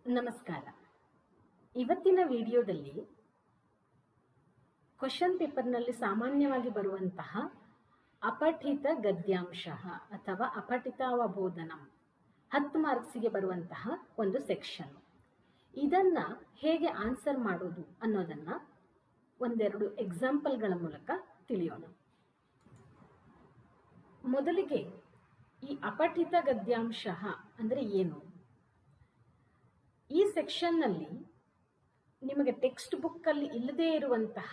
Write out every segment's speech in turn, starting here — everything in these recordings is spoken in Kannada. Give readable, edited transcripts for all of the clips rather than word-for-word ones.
ನಮಸ್ಕಾರ. ಇವತ್ತಿನ ವಿಡಿಯೋದಲ್ಲಿ ಕ್ವಶನ್ ಪೇಪರ್ನಲ್ಲಿ ಸಾಮಾನ್ಯವಾಗಿ ಬರುವಂತಹ ಅಪಠಿತ ಗದ್ಯಾಂಶ ಅಥವಾ ಅಪಠಿತಾವಬೋಧನಂ 10 ಮಾರ್ಕ್ಸಿಗೆ ಬರುವಂತಹ ಒಂದು ಸೆಕ್ಷನ್. ಇದನ್ನ ಹೇಗೆ ಆನ್ಸರ್ ಮಾಡೋದು ಅನ್ನೋದನ್ನ ಒಂದೆರಡು ಎಕ್ಸಾಂಪಲ್ಗಳ ಮೂಲಕ ತಿಳಿಯೋಣ. ಮೊದಲಿಗೆ ಈ ಅಪಠಿತ ಗದ್ಯಾಂಶ ಅಂದ್ರೆ ಏನು? ಈ ಸೆಕ್ಷನ್ನಲ್ಲಿ ನಿಮಗೆ ಟೆಕ್ಸ್ಟ್ ಬುಕ್ಕಲ್ಲಿ ಇಲ್ಲದೇ ಇರುವಂತಹ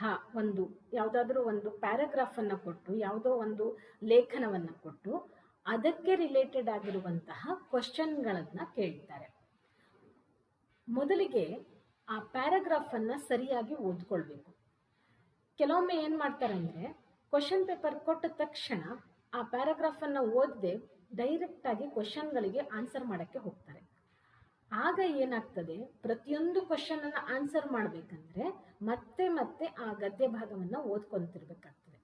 ಯಾವುದಾದ್ರೂ ಒಂದು ಪ್ಯಾರಾಗ್ರಾಫ್ ಅನ್ನು ಕೊಟ್ಟು, ಯಾವುದೋ ಒಂದು ಲೇಖನವನ್ನು ಕೊಟ್ಟು ಅದಕ್ಕೆ ರಿಲೇಟೆಡ್ ಆಗಿರುವಂತಹ ಕ್ವಶನ್ಗಳನ್ನು ಕೇಳ್ತಾರೆ. ಮೊದಲಿಗೆ ಆ ಪ್ಯಾರಾಗ್ರಾಫ್ ಅನ್ನ ಸರಿಯಾಗಿ ಓದ್ಕೊಳ್ಬೇಕು. ಕೆಲವೊಮ್ಮೆ ಏನು ಮಾಡ್ತಾರೆ ಅಂದರೆ, ಕ್ವಶನ್ ಪೇಪರ್ ಕೊಟ್ಟ ತಕ್ಷಣ ಆ ಪ್ಯಾರಾಗ್ರಾಫ್ ಅನ್ನ ಓದದೆ ಡೈರೆಕ್ಟ್ ಆಗಿ ಕ್ವಶನ್ಗಳಿಗೆ ಆನ್ಸರ್ ಮಾಡೋಕ್ಕೆ ಹೋಗ್ತಾರೆ. ಆಗ ಏನಾಗ್ತದೆ, ಪ್ರತಿಯೊಂದು ಕ್ವಶನ್ ಅನ್ನ ಆನ್ಸರ್ ಮಾಡಬೇಕಂದ್ರೆ ಮತ್ತೆ ಮತ್ತೆ ಆ ಗದ್ಯ ಭಾಗವನ್ನು ಓದ್ಕೊಂತಿರ್ಬೇಕಾಗ್ತದೆ.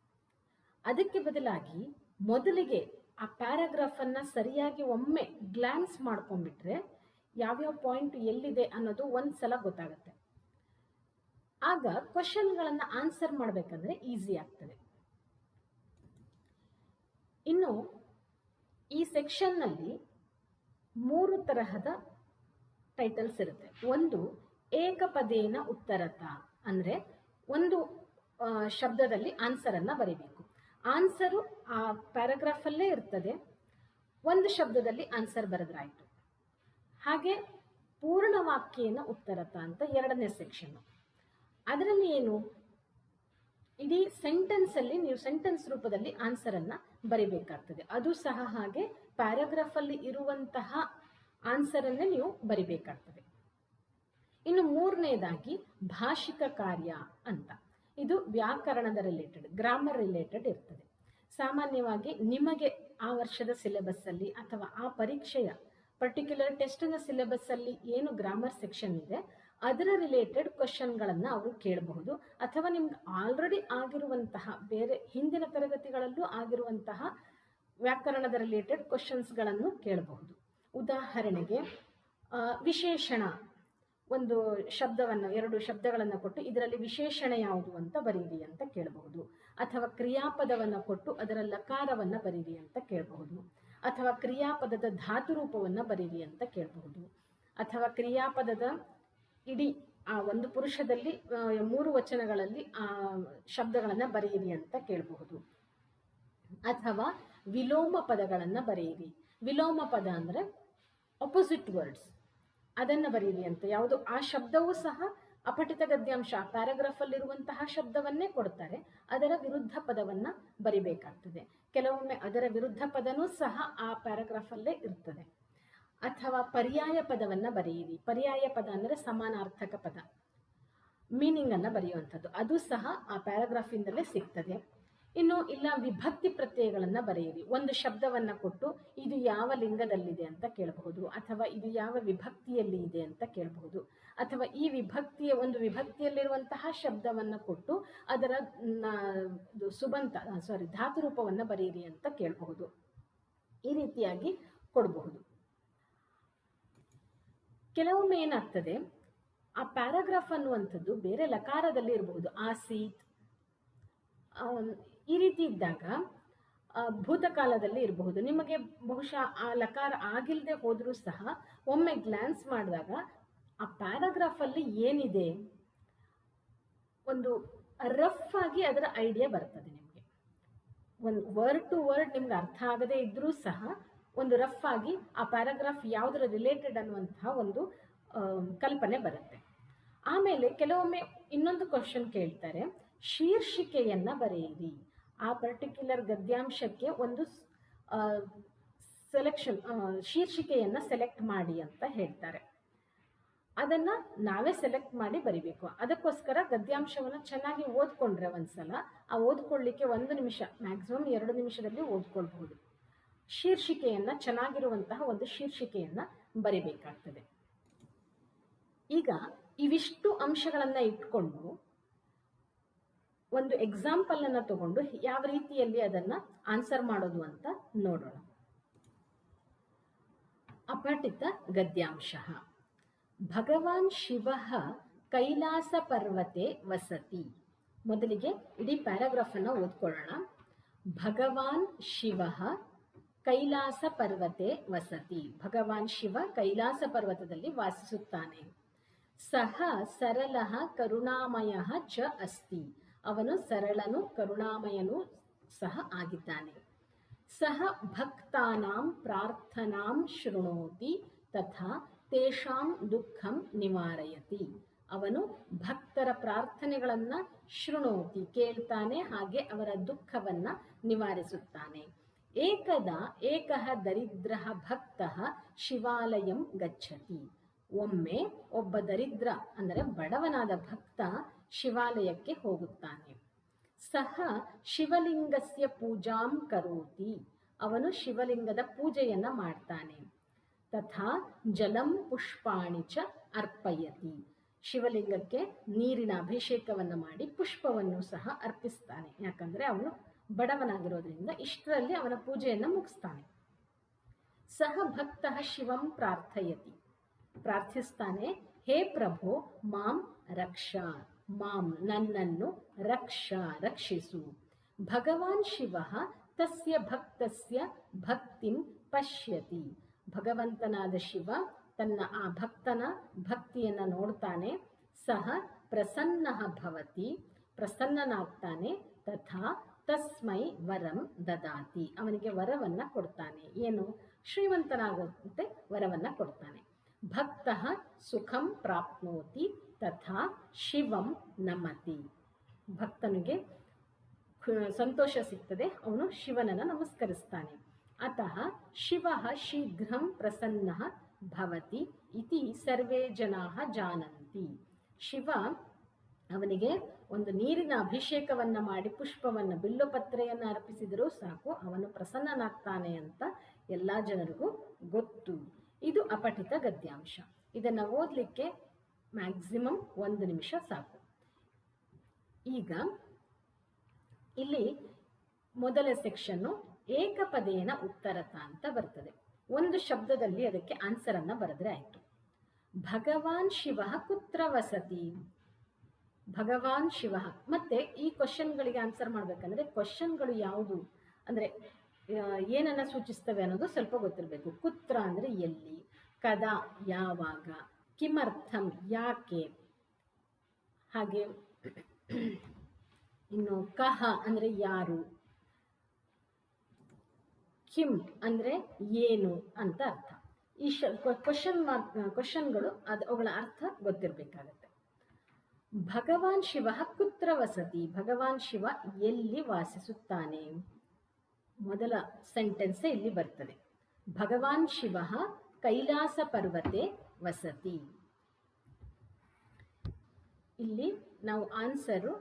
ಅದಕ್ಕೆ ಬದಲಾಗಿ ಮೊದಲಿಗೆ ಆ ಪ್ಯಾರಾಗ್ರಾಫ್ ಅನ್ನ ಸರಿಯಾಗಿ ಒಮ್ಮೆ ಗ್ಲಾನ್ಸ್ ಮಾಡ್ಕೊಂಡ್ಬಿಟ್ರೆ ಯಾವ್ಯಾವ ಪಾಯಿಂಟ್ ಎಲ್ಲಿದೆ ಅನ್ನೋದು ಒಂದ್ಸಲ ಗೊತ್ತಾಗುತ್ತೆ. ಆಗ ಕ್ವಶನ್ಗಳನ್ನ ಆನ್ಸರ್ ಮಾಡಬೇಕಂದ್ರೆ ಈಸಿ ಆಗ್ತದೆ. ಇನ್ನು ಈ ಸೆಕ್ಷನ್ನಲ್ಲಿ 3 ತರಹದ ಟೈಟಲ್ಸ್ ಇರುತ್ತೆ. ಒಂದು, ಏಕಪದೇನ ಉತ್ತರತ, ಅಂದ್ರೆ ಒಂದು ಶಬ್ದದಲ್ಲಿ ಆನ್ಸರ್ ಅನ್ನ ಬರೀಬೇಕು. ಆನ್ಸರು ಆ ಪ್ಯಾರಾಗ್ರಾಫ್ ಅಲ್ಲೇ ಇರ್ತದೆ, ಒಂದು ಶಬ್ದದಲ್ಲಿ ಆನ್ಸರ್ ಬರೆದ್ರಾಯ್ತು. ಹಾಗೆ ಪೂರ್ಣವಾಕ್ಯೇನ ಉತ್ತರತ ಅಂತ 2ನೇ ಸೆಕ್ಷನ್. ಅದರಲ್ಲಿ ಏನು, ಇಡೀ ಸೆಂಟೆನ್ಸ್ ಅಲ್ಲಿ ನೀವು ಸೆಂಟೆನ್ಸ್ ರೂಪದಲ್ಲಿ ಆನ್ಸರ್ ಅನ್ನ ಬರಿಬೇಕಾಗ್ತದೆ. ಅದು ಸಹ ಹಾಗೆ ಪ್ಯಾರಾಗ್ರಾಫ್ ಅಲ್ಲಿ ಇರುವಂತಹ ಆನ್ಸರ್ ಅನ್ನೇ ನೀವು ಬರಿಬೇಕಾಗ್ತದೆ. ಇನ್ನು 3ನೇದಾಗಿ ಭಾಷಿಕ ಕಾರ್ಯ ಅಂತ. ಇದು ವ್ಯಾಕರಣದ ರಿಲೇಟೆಡ್, ಗ್ರಾಮರ್ ರಿಲೇಟೆಡ್ ಇರ್ತದೆ. ಸಾಮಾನ್ಯವಾಗಿ ನಿಮಗೆ ಆ ವರ್ಷದ ಸಿಲೆಬಸ್ ಅಲ್ಲಿ ಅಥವಾ ಆ ಪರೀಕ್ಷೆಯ ಪರ್ಟಿಕ್ಯುಲರ್ ಟೆಸ್ಟ್ನ ಸಿಲೆಬಸ್ ಅಲ್ಲಿ ಏನು ಗ್ರಾಮರ್ ಸೆಕ್ಷನ್ ಇದೆ ಅದರ ರಿಲೇಟೆಡ್ ಕ್ವಶನ್ಗಳನ್ನು ಅವರು ಕೇಳಬಹುದು. ಅಥವಾ ನಿಮ್ಗೆ ಆಲ್ರೆಡಿ ಆಗಿರುವಂತಹ ಬೇರೆ ಹಿಂದಿನ ತರಗತಿಗಳಲ್ಲೂ ಆಗಿರುವಂತಹ ವ್ಯಾಕರಣದ ರಿಲೇಟೆಡ್ ಕ್ವಶನ್ಸ್ಗಳನ್ನು ಕೇಳಬಹುದು. ಉದಾಹರಣೆಗೆ ವಿಶೇಷಣ, ಒಂದು ಶಬ್ದವನ್ನು 2 ಶಬ್ದಗಳನ್ನು ಕೊಟ್ಟು ಇದರಲ್ಲಿ ವಿಶೇಷಣ ಯಾವುದು ಅಂತ ಬರೀರಿ ಅಂತ ಕೇಳಬಹುದು. ಅಥವಾ ಕ್ರಿಯಾಪದವನ್ನು ಕೊಟ್ಟು ಅದರ ಲಕಾರವನ್ನು ಬರೀರಿ ಅಂತ ಕೇಳಬಹುದು. ಅಥವಾ ಕ್ರಿಯಾಪದದ ಧಾತು ರೂಪವನ್ನು ಬರೀರಿ ಅಂತ ಕೇಳಬಹುದು. ಅಥವಾ ಕ್ರಿಯಾಪದದ ಇಡೀ ಆ ಒಂದು ಪುರುಷದಲ್ಲಿ 3 ವಚನಗಳಲ್ಲಿ ಆ ಶಬ್ದಗಳನ್ನು ಬರೆಯಿರಿ ಅಂತ ಕೇಳಬಹುದು. ಅಥವಾ ವಿಲೋಮ ಪದಗಳನ್ನು ಬರೆಯಿರಿ. ವಿಲೋಮ ಪದ ಅಂದ್ರೆ ಅಪೋಸಿಟ್ ವರ್ಡ್ಸ್, ಅದನ್ನು ಬರೀರಿ ಅಂತ. ಯಾವುದು ಆ ಶಬ್ದವೂ ಸಹ ಅಪಠಿತ ಗದ್ಯಾಂಶ, ಪ್ಯಾರಾಗ್ರಾಫ್ ಅಲ್ಲಿರುವಂತಹ ಶಬ್ದವನ್ನೇ ಕೊಡ್ತಾರೆ, ಅದರ ವಿರುದ್ಧ ಪದವನ್ನ ಬರಿಬೇಕಾಗ್ತದೆ. ಕೆಲವೊಮ್ಮೆ ಅದರ ವಿರುದ್ಧ ಪದನೂ ಸಹ ಆ ಪ್ಯಾರಾಗ್ರಾಫ್ ಅಲ್ಲೇ ಇರ್ತದೆ. ಅಥವಾ ಪರ್ಯಾಯ ಪದವನ್ನ ಬರೆಯಿರಿ. ಪರ್ಯಾಯ ಪದ ಅಂದ್ರೆ ಸಮಾನಾರ್ಥಕ ಪದ, ಮೀನಿಂಗ್ ಅನ್ನ ಬರೆಯುವಂಥದ್ದು, ಅದು ಸಹ ಆ ಪ್ಯಾರಾಗ್ರಾಫ್ ಇಂದಲೇ ಸಿಗ್ತದೆ. ಇನ್ನು ಇಲ್ಲ ವಿಭಕ್ತಿ ಪ್ರತ್ಯಯಗಳನ್ನ ಬರೆಯಿರಿ. ಒಂದು ಶಬ್ದವನ್ನ ಕೊಟ್ಟು ಇದು ಯಾವ ಲಿಂಗದಲ್ಲಿದೆ ಅಂತ ಕೇಳಬಹುದು, ಅಥವಾ ಇದು ಯಾವ ವಿಭಕ್ತಿಯಲ್ಲಿ ಇದೆ ಅಂತ ಕೇಳಬಹುದು. ಅಥವಾ ಈ ವಿಭಕ್ತಿಯಲ್ಲಿರುವಂತಹ ಶಬ್ದವನ್ನ ಕೊಟ್ಟು ಅದರ ಧಾತು ರೂಪವನ್ನ ಬರೆಯಿರಿ ಅಂತ ಕೇಳಬಹುದು. ಈ ರೀತಿಯಾಗಿ ಕೊಡಬಹುದು. ಕೆಲವೊಮ್ಮೆ ಏನಾಗ್ತದೆ, ಆ ಪ್ಯಾರಾಗ್ರಾಫ್ ಅನ್ನುವಂಥದ್ದು ಬೇರೆ ಲಕಾರದಲ್ಲಿ ಇರಬಹುದು. ಆಸೀತ್ ಈ ರೀತಿ ಇದ್ದಾಗ ಭೂತಕಾಲದಲ್ಲಿ ಇರಬಹುದು. ನಿಮಗೆ ಬಹುಶಃ ಆ ಲಕಾರ ಆಗಿಲ್ಲದೆ ಹೋದ್ರೂ ಸಹ ಒಮ್ಮೆ ಗ್ಲಾನ್ಸ್ ಮಾಡಿದಾಗ ಆ ಪ್ಯಾರಾಗ್ರಾಫ್ ಅಲ್ಲಿ ಏನಿದೆ ಒಂದು ರಫ್ ಆಗಿ ಅದರ ಐಡಿಯಾ ಬರ್ತದೆ ನಿಮಗೆ. ಒಂದು ವರ್ಡ್ ಟು ವರ್ಡ್ ನಿಮ್ಗೆ ಅರ್ಥ ಆಗದೆ ಇದ್ರೂ ಸಹ ಒಂದು ರಫ್ ಆಗಿ ಆ ಪ್ಯಾರಾಗ್ರಾಫ್ ಯಾವುದರ ರಿಲೇಟೆಡ್ ಅನ್ನುವಂತಹ ಒಂದು ಕಲ್ಪನೆ ಬರುತ್ತೆ. ಆಮೇಲೆ ಕೆಲವೊಮ್ಮೆ ಇನ್ನೊಂದು ಕ್ವಶನ್ ಕೇಳ್ತಾರೆ, ಶೀರ್ಷಿಕೆಯನ್ನ ಬರೆಯಿರಿ. ಆ ಪರ್ಟಿಕ್ಯುಲರ್ ಗದ್ಯಾಂಶಕ್ಕೆ ಒಂದು ಶೀರ್ಷಿಕೆಯನ್ನ ಸೆಲೆಕ್ಟ್ ಮಾಡಿ ಅಂತ ಹೇಳ್ತಾರೆ. ಅದನ್ನ ನಾವೇ ಸೆಲೆಕ್ಟ್ ಮಾಡಿ ಬರಿಬೇಕು. ಅದಕ್ಕೋಸ್ಕರ ಗದ್ಯಾಂಶವನ್ನ ಚೆನ್ನಾಗಿ ಓದ್ಕೊಂಡ್ರೆ ಒಂದ್ಸಲ, ಆ ಓದ್ಕೊಳ್ಳಿಕ್ಕೆ 1 ನಿಮಿಷ, ಮ್ಯಾಕ್ಸಿಮಮ್ 2 ನಿಮಿಷದಲ್ಲಿ ಓದ್ಕೊಳ್ಬಹುದು. ಶೀರ್ಷಿಕೆಯನ್ನ, ಚೆನ್ನಾಗಿರುವಂತಹ ಒಂದು ಶೀರ್ಷಿಕೆಯನ್ನ ಬರಿಬೇಕಾಗ್ತದೆ. ಈಗ ಇವಿಷ್ಟು ಅಂಶಗಳನ್ನ ಇಟ್ಕೊಂಡು ಒಂದು ಎಕ್ಸಾಂಪಲ್ ಅನ್ನ ತಗೊಂಡು ಯಾವ ರೀತಿಯಲ್ಲಿ ಅದನ್ನ ಆನ್ಸರ್ ಮಾಡೋದು ಅಂತ ನೋಡೋಣ. ಅಪಠಿತ ಗದ್ಯಾಂಶ. ಭಗವಾನ್ ಶಿವ ಕೈಲಾಸ ಪರ್ವತೆ ವಸತಿ. ಮೊದಲಿಗೆ ಇಡೀ ಪ್ಯಾರಾಗ್ರಾಫನ್ನು ಓದ್ಕೊಳ್ಳೋಣ. ಭಗವಾನ್ ಶಿವ ಕೈಲಾಸ ಪರ್ವತೆ ವಸತಿ. ಭಗವಾನ್ ಶಿವ ಕೈಲಾಸ ಪರ್ವತದಲ್ಲಿ ವಾಸಿಸುತ್ತಾನೆ. ಸಹ ಸರಳಃ ಕರುಣಾಮಯಃ ಚ ಅಸ್ತಿ. ಅವನು ಸರಳನು ಕರುಣಾಮಯನು ಸಹ ಆಗಿದ್ದಾನೆ. ಸಹ ಭಕ್ತಾನಾಂ ಪ್ರಾರ್ಥನಾಂ ಶೃಣೋತಿ ತಥಾ ತೇಷಾಂ ದುಃಖಂ ನಿವಾರಯತಿ. ಅವನು ಭಕ್ತರ ಪ್ರಾರ್ಥನೆಗಳನ್ನು ಶೃಣೋತಿ ಕೇಳ್ತಾನೆ, ಹಾಗೆ ಅವರ ದುಃಖವನ್ನು ನಿವಾರಿಸುತ್ತಾನೆ. ಏಕದಾ ಏಕಃ ದರಿದ್ರಃ ಭಕ್ತಃ ಶಿವಾಲಯಂ ಗಚ್ಚತಿ. ಒಮ್ಮೆ ಒಬ್ಬ ದರಿದ್ರ ಅಂದರೆ ಬಡವನಾದ ಭಕ್ತ ಶಿವಾಲಯಕ್ಕೆ ಹೋಗುತ್ತಾನೆ. ಸಹ ಶಿವಲಿಂಗಸ್ಯ ಪೂಜಾಂ ಕರೋತಿ. ಅವನು ಶಿವಲಿಂಗದ ಪೂಜೆಯನ್ನು ಮಾಡ್ತಾನೆ. ತಥಾ ಜಲಂ ಪುಷ್ಪಾಣಿ ಚ ಅರ್ಪಯತಿ. ಶಿವಲಿಂಗಕ್ಕೆ ನೀರಿನ ಅಭಿಷೇಕವನ್ನು ಮಾಡಿ ಪುಷ್ಪವನ್ನು ಸಹ ಅರ್ಪಿಸ್ತಾನೆ. ಯಾಕಂದರೆ ಅವನು ಬಡವನಾಗಿರೋದ್ರಿಂದ ಇಷ್ಟರಲ್ಲಿ ಅವನ ಪೂಜೆಯನ್ನು ಮುಗಿಸ್ತಾನೆ. ಸಹ ಭಕ್ತಃ ಶಿವಂ ಪ್ರಾರ್ಥಯತಿ. ಪ್ರಾರ್ಥಿಸ್ತಾನೆ, ಹೇ ಪ್ರಭೋ ಮಾಂ ರಕ್ಷಾ. ಮಾಂ ನನ್ನನ್ನು ರಕ್ಷಿಸು. ಭಗವಾನ್ ಶಿವ ತಸ್ಯ ಭಕ್ತಸ್ಯ ಭಕ್ತಿಂ ಪಶ್ಯತಿ. ಭಗವಂತನಾದ ಶಿವ ತನ್ನ ಆ ಭಕ್ತನ ಭಕ್ತಿಯನ್ನು ನೋಡ್ತಾನೆ. ಸಹ ಪ್ರಸನ್ನಃ ಭವತಿ. ಪ್ರಸನ್ನನಾಗ್ತಾನೆ. ತಥಾ ತಸ್ಮೈ ವರಂ ದದಾತಿ. ಅವನಿಗೆ ವರವನ್ನು ಕೊಡ್ತಾನೆ. ಏನು? ಶ್ರೀಮಂತನಾಗುವಂತೆ ವರವನ್ನು ಕೊಡ್ತಾನೆ. ಭಕ್ತಃ ಸುಖಂ ಪ್ರಾಪ್ನೋತಿ ತಥಾ ಶಿವಂ ನಮತಿ. ಭಕ್ತನಿಗೆ ಸಂತೋಷ ಸಿಗ್ತದೆ, ಅವನು ಶಿವನನ್ನು ನಮಸ್ಕರಿಸ್ತಾನೆ. ಅತಃ ಶಿವಃ ಶೀಘ್ರಂ ಪ್ರಸನ್ನಃ ಭವತಿ ಇತಿ ಸರ್ವೇ ಜನಾಃ ಜಾನಂತಿ. ಶಿವ ಅವನಿಗೆ ಒಂದು ನೀರಿನ ಅಭಿಷೇಕವನ್ನು ಮಾಡಿ ಪುಷ್ಪವನ್ನು ಬಿಲ್ಲುಪತ್ರೆಯನ್ನು ಅರ್ಪಿಸಿದರೂ ಸಾಕು, ಅವನು ಪ್ರಸನ್ನನಾಗ್ತಾನೆ ಅಂತ ಎಲ್ಲ ಜನರಿಗೂ ಗೊತ್ತು. ಇದು ಅಪಠಿತ ಗದ್ಯಾಂಶ. ಇದನ್ನು ಓದಲಿಕ್ಕೆ ಮ್ಯಾಕ್ಸಿಮಮ್ 1 ನಿಮಿಷ ಸಾಕು. ಈಗ ಇಲ್ಲಿ ಮೊದಲ ಸೆಕ್ಷನ್ನು ಏಕಪದೇನ ಉತ್ತರತ ಅಂತ ಬರ್ತದೆ. ಒಂದು ಶಬ್ದದಲ್ಲಿ ಅದಕ್ಕೆ ಆನ್ಸರನ್ನು ಬರೆದ್ರೆ ಆಯಿತು. ಭಗವಾನ್ ಶಿವ ಕುತ್ರ ವಸತಿ. ಭಗವಾನ್ ಶಿವ. ಮತ್ತೆ ಈ ಕ್ವಶನ್ಗಳಿಗೆ ಆನ್ಸರ್ ಮಾಡಬೇಕಂದ್ರೆ ಕ್ವಶನ್ಗಳು ಯಾವುದು ಅಂದರೆ ಏನನ್ನು ಸೂಚಿಸ್ತವೆ ಅನ್ನೋದು ಸ್ವಲ್ಪ ಗೊತ್ತಿರಬೇಕು. ಕುತ್ರ ಅಂದರೆ ಎಲ್ಲಿ, ಕದಾ ಯಾವಾಗ, ಕಿಮರ್ಥಂ ಯಾಕೆ, ಹಾಗೆ ಇನ್ನು ಕಹ ಅಂದರೆ ಯಾರು, ಕಿಂ ಅಂದರೆ ಏನು ಅಂತ ಅರ್ಥ. ಈ ಕ್ವಶನ್ಗಳು ಅವುಗಳ ಅರ್ಥ ಗೊತ್ತಿರಬೇಕಾಗತ್ತೆ. ಭಗವಾನ್ ಶಿವ ಕುತ್ರ ವಸತಿ. ಭಗವಾನ್ ಶಿವ ಎಲ್ಲಿ ವಾಸಿಸುತ್ತಾನೆ? ಮೊದಲ ಸೆಂಟೆನ್ಸ್ ಇಲ್ಲಿ ಬರ್ತದೆ. ಭಗವಾನ್ ಶಿವ ಕೈಲಾಸ ಪರ್ವತೆ ವಸತಿ. ಇಲ್ಲಿ ನಾವು ಆನ್ಸರು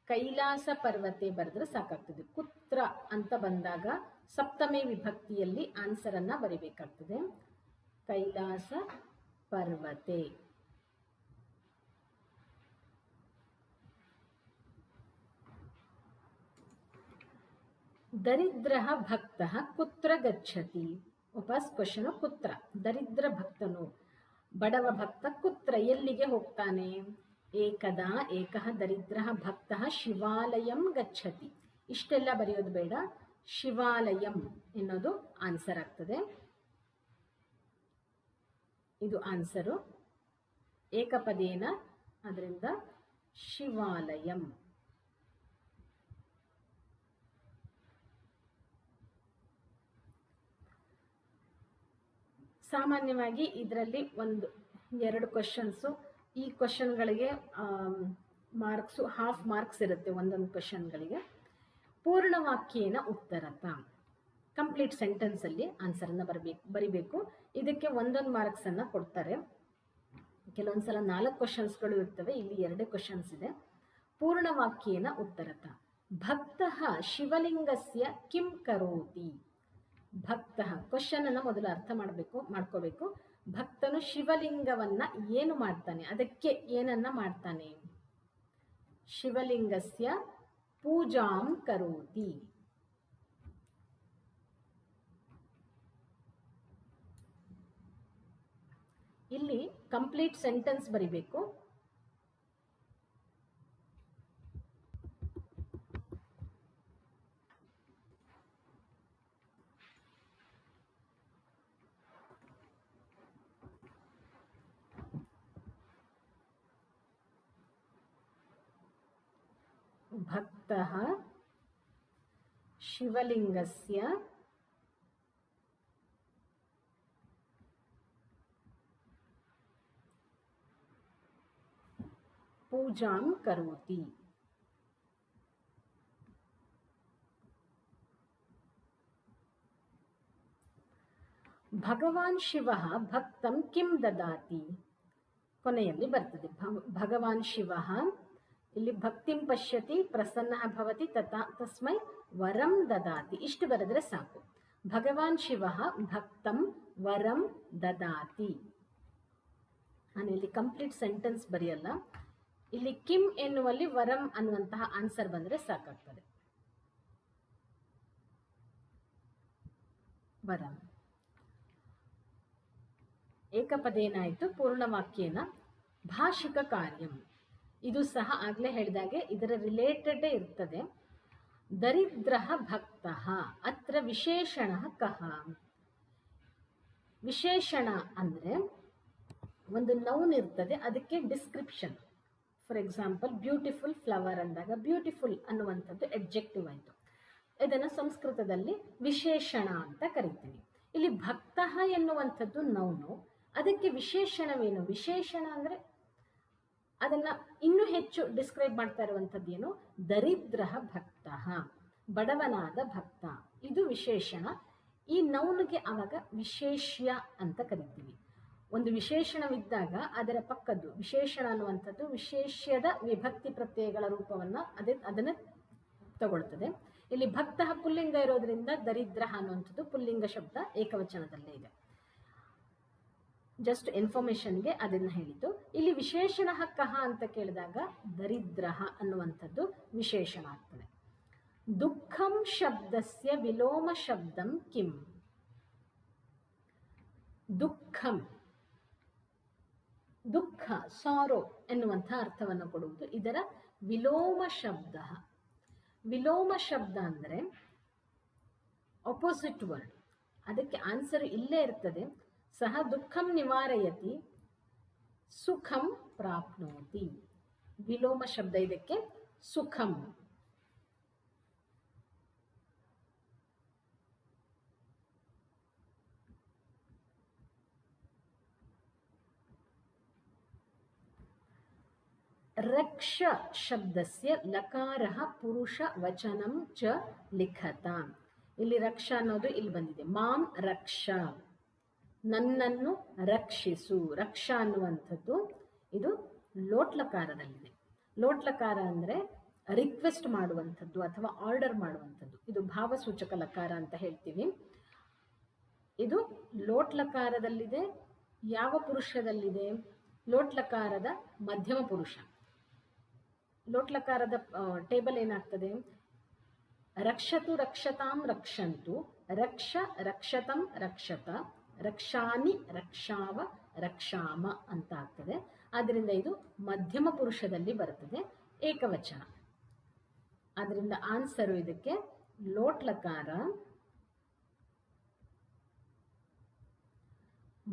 ಕೈಲಾಸ ಪರ್ವತೆ ಬರೆದ್ರೆ ಸಾಕಾಗ್ತದೆ. ಕುತ್ರ ಅಂತ ಬಂದಾಗ ಸಪ್ತಮಿ ವಿಭಕ್ತಿಯಲ್ಲಿ ಆನ್ಸರನ್ನು ಬರಿಬೇಕಾಗ್ತದೆ. ಕೈಲಾಸ ಪರ್ವತೆ. ದರಿದ್ರ ಭಕ್ತ ಕುತ್ರ ಗಚ್ಚತಿ. ವಾಪಸ್ ಕ್ವಶನು ಕುತ್ರ. ದರಿದ್ರ ಭಕ್ತನು ಬಡವ ಭಕ್ತ ಕುತ್ರ ಎಲ್ಲಿಗೆ ಹೋಗ್ತಾನೆ? ಏಕದಾ ಏಕಃ ದರಿದ್ರ ಭಕ್ತ ಶಿವಾಲಯಂ ಗಚ್ಚತಿ. ಇಷ್ಟೆಲ್ಲ ಬರೆಯೋದು ಬೇಡ, ಶಿವಾಲಯಂ ಎನ್ನೋದು ಆನ್ಸರ್ ಆಗ್ತದೆ. ಇದು ಆನ್ಸರು ಏಕಪದೇನ, ಅದರಿಂದ ಶಿವಾಲಯಂ. ಸಾಮಾನ್ಯವಾಗಿ ಇದರಲ್ಲಿ 1-2 ಕ್ವಶನ್ಸು. ಈ ಕ್ವಶನ್ಗಳಿಗೆ ಮಾರ್ಕ್ಸು ಹಾಫ್ ಮಾರ್ಕ್ಸ್ ಇರುತ್ತೆ ಒಂದೊಂದು ಕ್ವಶನ್ಗಳಿಗೆ. ಪೂರ್ಣವಾಕ್ಯೇನ ಉತ್ತರತ. ಕಂಪ್ಲೀಟ್ ಸೆಂಟೆನ್ಸಲ್ಲಿ ಆನ್ಸರನ್ನು ಬರಿಬೇಕು. ಇದಕ್ಕೆ 1 ಮಾರ್ಕ್ಸನ್ನು ಕೊಡ್ತಾರೆ. ಕೆಲವೊಂದು ಸಲ 4 ಕ್ವಶನ್ಸ್ಗಳು ಇರ್ತವೆ, ಇಲ್ಲಿ 2 ಕ್ವಶನ್ಸ್ ಇದೆ. ಪೂರ್ಣವಾಕ್ಯೇನ ಉತ್ತರತ. ಭಕ್ತ ಶಿವಲಿಂಗಸ್ಯ ಕಿಂ ಕರೋತಿ. ಭಕ್ತ ಕ್ವಶನನ್ನು ಮೊದಲು ಅರ್ಥ ಮಾಡ್ಕೋಬೇಕು. ಭಕ್ತನು ಶಿವಲಿಂಗವನ್ನ ಏನು ಮಾಡ್ತಾನೆ, ಅದಕ್ಕೆ ಏನನ್ನ ಮಾಡ್ತಾನೆ? ಶಿವಲಿಂಗಸ್ಯ ಪೂಜಾಂ ಕರೋತಿ. ಇಲ್ಲಿ ಕಂಪ್ಲೀಟ್ ಸೆಂಟೆನ್ಸ್ ಬರಿಬೇಕು. ಭಕ್ತಃ ಶಿವಲಿಂಗಸ್ಯ ಪೂಜಾಂ ಕರೋತಿ. ಭಗವಾನ್ ಶಿವಃ ಭಕ್ತಂ ಕಿಂ ದದಾತಿ, ಕೊನೆಯಲ್ಲಿ ಬರ್ತದೆ ಭಗವಾನ್ ಶಿವಃ, ಇಲ್ಲಿ ಭಕ್ತಿಂ ಪಶ್ಯತಿ ಪ್ರಸನ್ನಃ ಭವತಿ ತಸ್ಮೈ ವರಂ ದದಾತಿ, ಇಷ್ಟು ಬರೆದ್ರೆ ಸಾಕು. ಭಗವಾನ್ ಶಿವಃ ಭಕ್ತಂ ವರಂ ದದಾತಿ. ನಾನು ಇಲ್ಲಿ ಕಂಪ್ಲೀಟ್ ಸೆಂಟೆನ್ಸ್ ಬರೆಯಲ್ಲ, ಇಲ್ಲಿ ಕಿಂ ಎನ್ನುವಲ್ಲಿ ವರಂ ಅನ್ನುವಂತಹ ಆನ್ಸರ್ ಬಂದರೆ ಸಾಕಾಗ್ತದೆ. ವರಂ ಏಕಪದೇನಾಯಿತು, ಪೂರ್ಣವಾಕ್ಯೇನ. ಭಾಷಿಕ ಕಾರ್ಯಂ, ಇದು ಸಹ ಆಗಲೇ ಹೇಳಿದಾಗೆ ಇದರ ರಿಲೇಟೆಡೇ ಇರ್ತದೆ. ದರಿದ್ರ ಭಕ್ತ, ಅತ್ರ ವಿಶೇಷಣ ಕಹ. ವಿಶೇಷಣ ಅಂದರೆ ಒಂದು ನೌನ್ ಇರ್ತದೆ, ಅದಕ್ಕೆ description. For example beautiful flower ಅಂದಾಗ ಬ್ಯೂಟಿಫುಲ್ ಅನ್ನುವಂಥದ್ದು ಎಡ್ಜೆಕ್ಟಿವ್ ಆಯಿತು. ಇದನ್ನು ಸಂಸ್ಕೃತದಲ್ಲಿ ವಿಶೇಷಣ ಅಂತ ಕರಿತೀವಿ. ಇಲ್ಲಿ ಭಕ್ತ ಎನ್ನುವಂಥದ್ದು ನೌನು, ಅದಕ್ಕೆ ವಿಶೇಷಣವೇನು? ವಿಶೇಷಣ ಅಂದರೆ ಅದನ್ನು ಇನ್ನೂ ಹೆಚ್ಚು ಡಿಸ್ಕ್ರೈಬ್ ಮಾಡ್ತಾ ಇರುವಂಥದ್ದು ಏನು? ದರಿದ್ರ ಭಕ್ತ, ಬಡವನಾದ ಭಕ್ತ, ಇದು ವಿಶೇಷಣ. ಈ ನೌನಿಗೆ ಆವಾಗ ವಿಶೇಷ್ಯ ಅಂತ ಕರಿತೀವಿ. ಒಂದು ವಿಶೇಷಣವಿದ್ದಾಗ ಅದರ ಪಕ್ಕದ್ದು ವಿಶೇಷಣ ಅನ್ನುವಂಥದ್ದು ವಿಶೇಷ್ಯದ ವಿಭಕ್ತಿ ಪ್ರತ್ಯಯಗಳ ರೂಪವನ್ನು ಅದನ್ನು ತಗೊಳ್ತದೆ. ಇಲ್ಲಿ ಭಕ್ತ ಪುಲ್ಲಿಂಗ ಇರೋದ್ರಿಂದ ದರಿದ್ರ ಅನ್ನುವಂಥದ್ದು ಪುಲ್ಲಿಂಗ ಶಬ್ದ ಏಕವಚನದಲ್ಲೇ ಇದೆ. ಜಸ್ಟ್ ಇನ್ಫಾರ್ಮೇಶನ್ಗೆ ಅದನ್ನು ಹೇಳಿದ್ದು. ಇಲ್ಲಿ ವಿಶೇಷಣ ಕಹ ಅಂತ ಕೇಳಿದಾಗ ದರಿದ್ರ ಅನ್ನುವಂಥದ್ದು ವಿಶೇಷಣ ಆಗ್ತದೆ. ದುಃಖಂ ಶಬ್ದಸ್ಯ ವಿಲೋಮ ಶಬ್ದಂ ಕಿಂ. ದುಃಖಂ, ದುಃಖ, ಸಾರೋ ಎನ್ನುವಂಥ ಅರ್ಥವನ್ನು ಕೊಡುವುದು ಇದರ ವಿಲೋಮ ಶಬ್ದ. ವಿಲೋಮ ಶಬ್ದ ಅಂದರೆ ಅಪೋಸಿಟ್ ವರ್ಡ್, ಅದಕ್ಕೆ ಆನ್ಸರ್ ಇಲ್ಲೇ ಇರ್ತದೆ. ಸಹ ದುಃಖಂ ನಿವಾರಯತಿ ಸುಖಂ ಪ್ರಾಪ್ನೋತಿ. ವಿಲೋಮ ಶಬ್ದ ಇದಕ್ಕೆ ಸುಖಂ. ರಕ್ಷ ಶಬ್ದಸ್ಯ ಲಕಾರಃ ಪುರುಷ ವಚನಂ ಚ ಲಿಖತ. ಇಲ್ಲಿ ರಕ್ಷ ಅನ್ನೋದು ಇಲ್ಲಿ ಬಂದಿದೆ. ಮಾಂ ರಕ್ಷ, ನನ್ನನ್ನು ರಕ್ಷಿಸು. ರಕ್ಷ ಅನ್ನುವಂಥದ್ದು ಇದು ಲೋಟ್ಲಕಾರದಲ್ಲಿದೆ. ಲೋಟ್ಲಕಾರ ಅಂದರೆ ರಿಕ್ವೆಸ್ಟ್ ಮಾಡುವಂಥದ್ದು ಅಥವಾ ಆರ್ಡರ್ ಮಾಡುವಂಥದ್ದು. ಇದು ಭಾವಸೂಚಕ ಲಕಾರ ಅಂತ ಹೇಳ್ತೀವಿ. ಇದು ಲೋಟ್ಲಕಾರದಲ್ಲಿದೆ. ಯಾವ ಪುರುಷದಲ್ಲಿದೆ? ಲೋಟ್ಲಕಾರದ ಮಧ್ಯಮ ಪುರುಷ. ಲೋಟ್ಲಕಾರದ ಟೇಬಲ್ ಏನಾಗ್ತದೆ? ರಕ್ಷತು ರಕ್ಷತಾಂ ರಕ್ಷಂತು, ರಕ್ಷ ರಕ್ಷತಂ ರಕ್ಷತ, ರಕ್ಷಾನಿ ರಕ್ಷಾವ ರಕ್ಷಾಮ ಅಂತ ಆಗ್ತದೆ. ಆದ್ದರಿಂದ ಇದು ಮಧ್ಯಮ ಪುರುಷದಲ್ಲಿ ಬರ್ತದೆ, ಏಕವಚನ. ಆದ್ದರಿಂದ ಆನ್ಸರು ಇದಕ್ಕೆ ಲೋಟ್ಲಕಾರ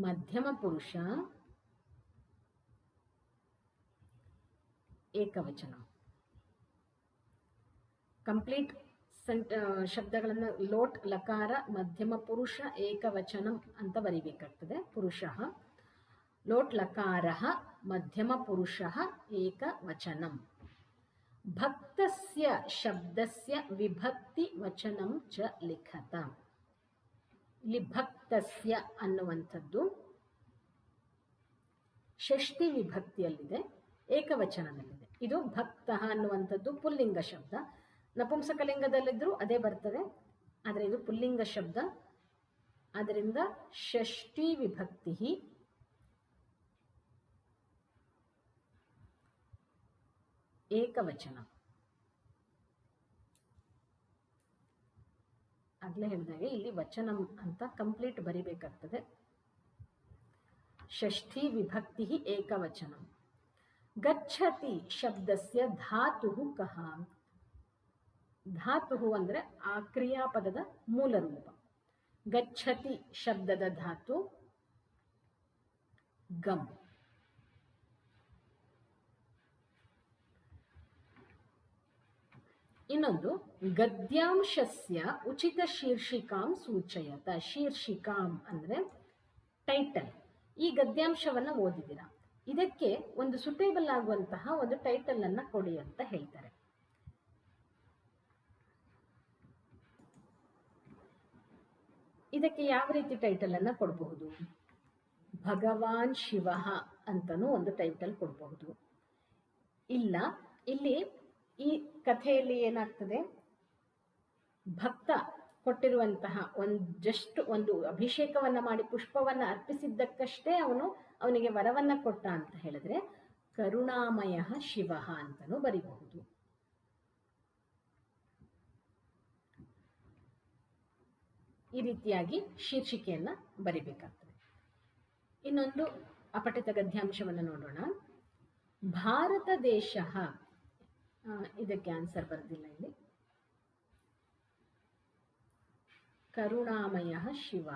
ಮಧ್ಯಮ ಪುರುಷ ಏಕವಚನ. ಕಂಪ್ಲೀಟ್ ಶಬ್ದಗಳನ್ನು ಲೋಟ್ ಲಕಾರ ಮಧ್ಯಮ ಪುರುಷ ಏಕವಚನಂ ಅಂತ ಬರೀಬೇಕಾಗ್ತದೆ. ಪುರುಷಃ ಲೋಟ್ ಲಕಾರಃ ಮಧ್ಯಮ ಪುರುಷಃ ಏಕವಚನಂ. ಭಕ್ತಸ್ಯ ಶಬ್ದಸ್ಯ ವಿಭಕ್ತಿ ವಚನಂ ಚ ಲಿಖತ. ಇಲ್ಲಿ ಭಕ್ತಸ್ಯ ಅನ್ನುವಂಥದ್ದು ಷಷ್ಠಿ ವಿಭಕ್ತಿಯಲ್ಲಿದೆ, ಏಕವಚನದಲ್ಲಿದೆ. ಇದು ಭಕ್ತ ಅನ್ನುವಂಥದ್ದು ಪುಲ್ಲಿಂಗ ಶಬ್ದ. ನಪುಂಸಕಲಿಂಗದಲ್ಲಿದ್ದರೂ ಅದೇ ಬರ್ತದೆ, ಆದರೆ ಇದು ಪುಲ್ಲಿಂಗ ಶಬ್ದ. ಆದ್ದರಿಂದ ಷಷ್ಠಿ ವಿಭಕ್ತಿ ಏಕವಚನ. ಆಗಲೇ ಹೇಳಿದಾಗೆ ಇಲ್ಲಿ ವಚನಂ ಅಂತ ಕಂಪ್ಲೀಟ್ ಬರಿಬೇಕಾಗ್ತದೆ. ಷಷ್ಠಿ ವಿಭಕ್ತಿ ಏಕವಚನ. ಗಚ್ಚತಿ ಶಬ್ದಸ್ಯ ಧಾತುಃ ಕಃ? ಧಾತುಃ ಅಂದರೆ ಆ ಕ್ರಿಯಾಪದದ ಮೂಲ ರೂಪ. ಗಚ್ಚತಿ ಶಬ್ದದ ಧಾತು ಗಮ್. ಇನ್ನೊಂದು ಗದ್ಯಾಂಶಸ್ಯ ಉಚಿತ ಶೀರ್ಷಿಕಾಂ ಸೂಚಯತ. ಶೀರ್ಷಿಕಾಂ ಅಂದರೆ ಟೈಟಲ್. ಈ ಗದ್ಯಾಂಶವನ್ನು ಓದಿದ್ದೀರಾ, ಇದಕ್ಕೆ ಒಂದು ಸುಟೇಬಲ್ ಆಗುವಂತಹ ಒಂದು ಟೈಟಲ್ ಅನ್ನ ಕೊಡಿ ಅಂತ ಹೇಳ್ತಾರೆ. ಇದಕ್ಕೆ ಯಾವ ರೀತಿ ಟೈಟಲ್ ಅನ್ನ ಕೊಡಬಹುದು? ಭಗವಾನ್ ಶಿವ ಅಂತನೂ ಒಂದು ಟೈಟಲ್ ಕೊಡಬಹುದು. ಇಲ್ಲ, ಇಲ್ಲಿ ಈ ಕಥೆಯಲ್ಲಿ ಏನಾಗ್ತದೆ, ಭಕ್ತ ಕೊಟ್ಟಿರುವಂತಹ ಒಂದು ಅಭಿಷೇಕವನ್ನ ಮಾಡಿ ಪುಷ್ಪವನ್ನ ಅರ್ಪಿಸಿದ್ದಕ್ಕಷ್ಟೇ ಅವನಿಗೆ ವರವನ್ನ ಕೊಟ್ಟ ಅಂತ ಹೇಳಿದ್ರೆ ಕರುಣಾಮಯ ಶಿವ ಅಂತನೂ ಬರಿಬಹುದು. ಈ ರೀತಿಯಾಗಿ ಶೀರ್ಷಿಕೆಯನ್ನ ಬರಿಬೇಕಾಗ್ತದೆ. ಇನ್ನೊಂದು ಅಪಠಿತ ಗದ್ಯಾಂಶವನ್ನು ನೋಡೋಣ. ಭಾರತ ದೇಶ, ಇದಕ್ಕೆ ಆನ್ಸರ್ ಬರೆದಿಲ್ಲ ಇಲ್ಲಿ. ಕರುಣಾಮಯ ಶಿವ.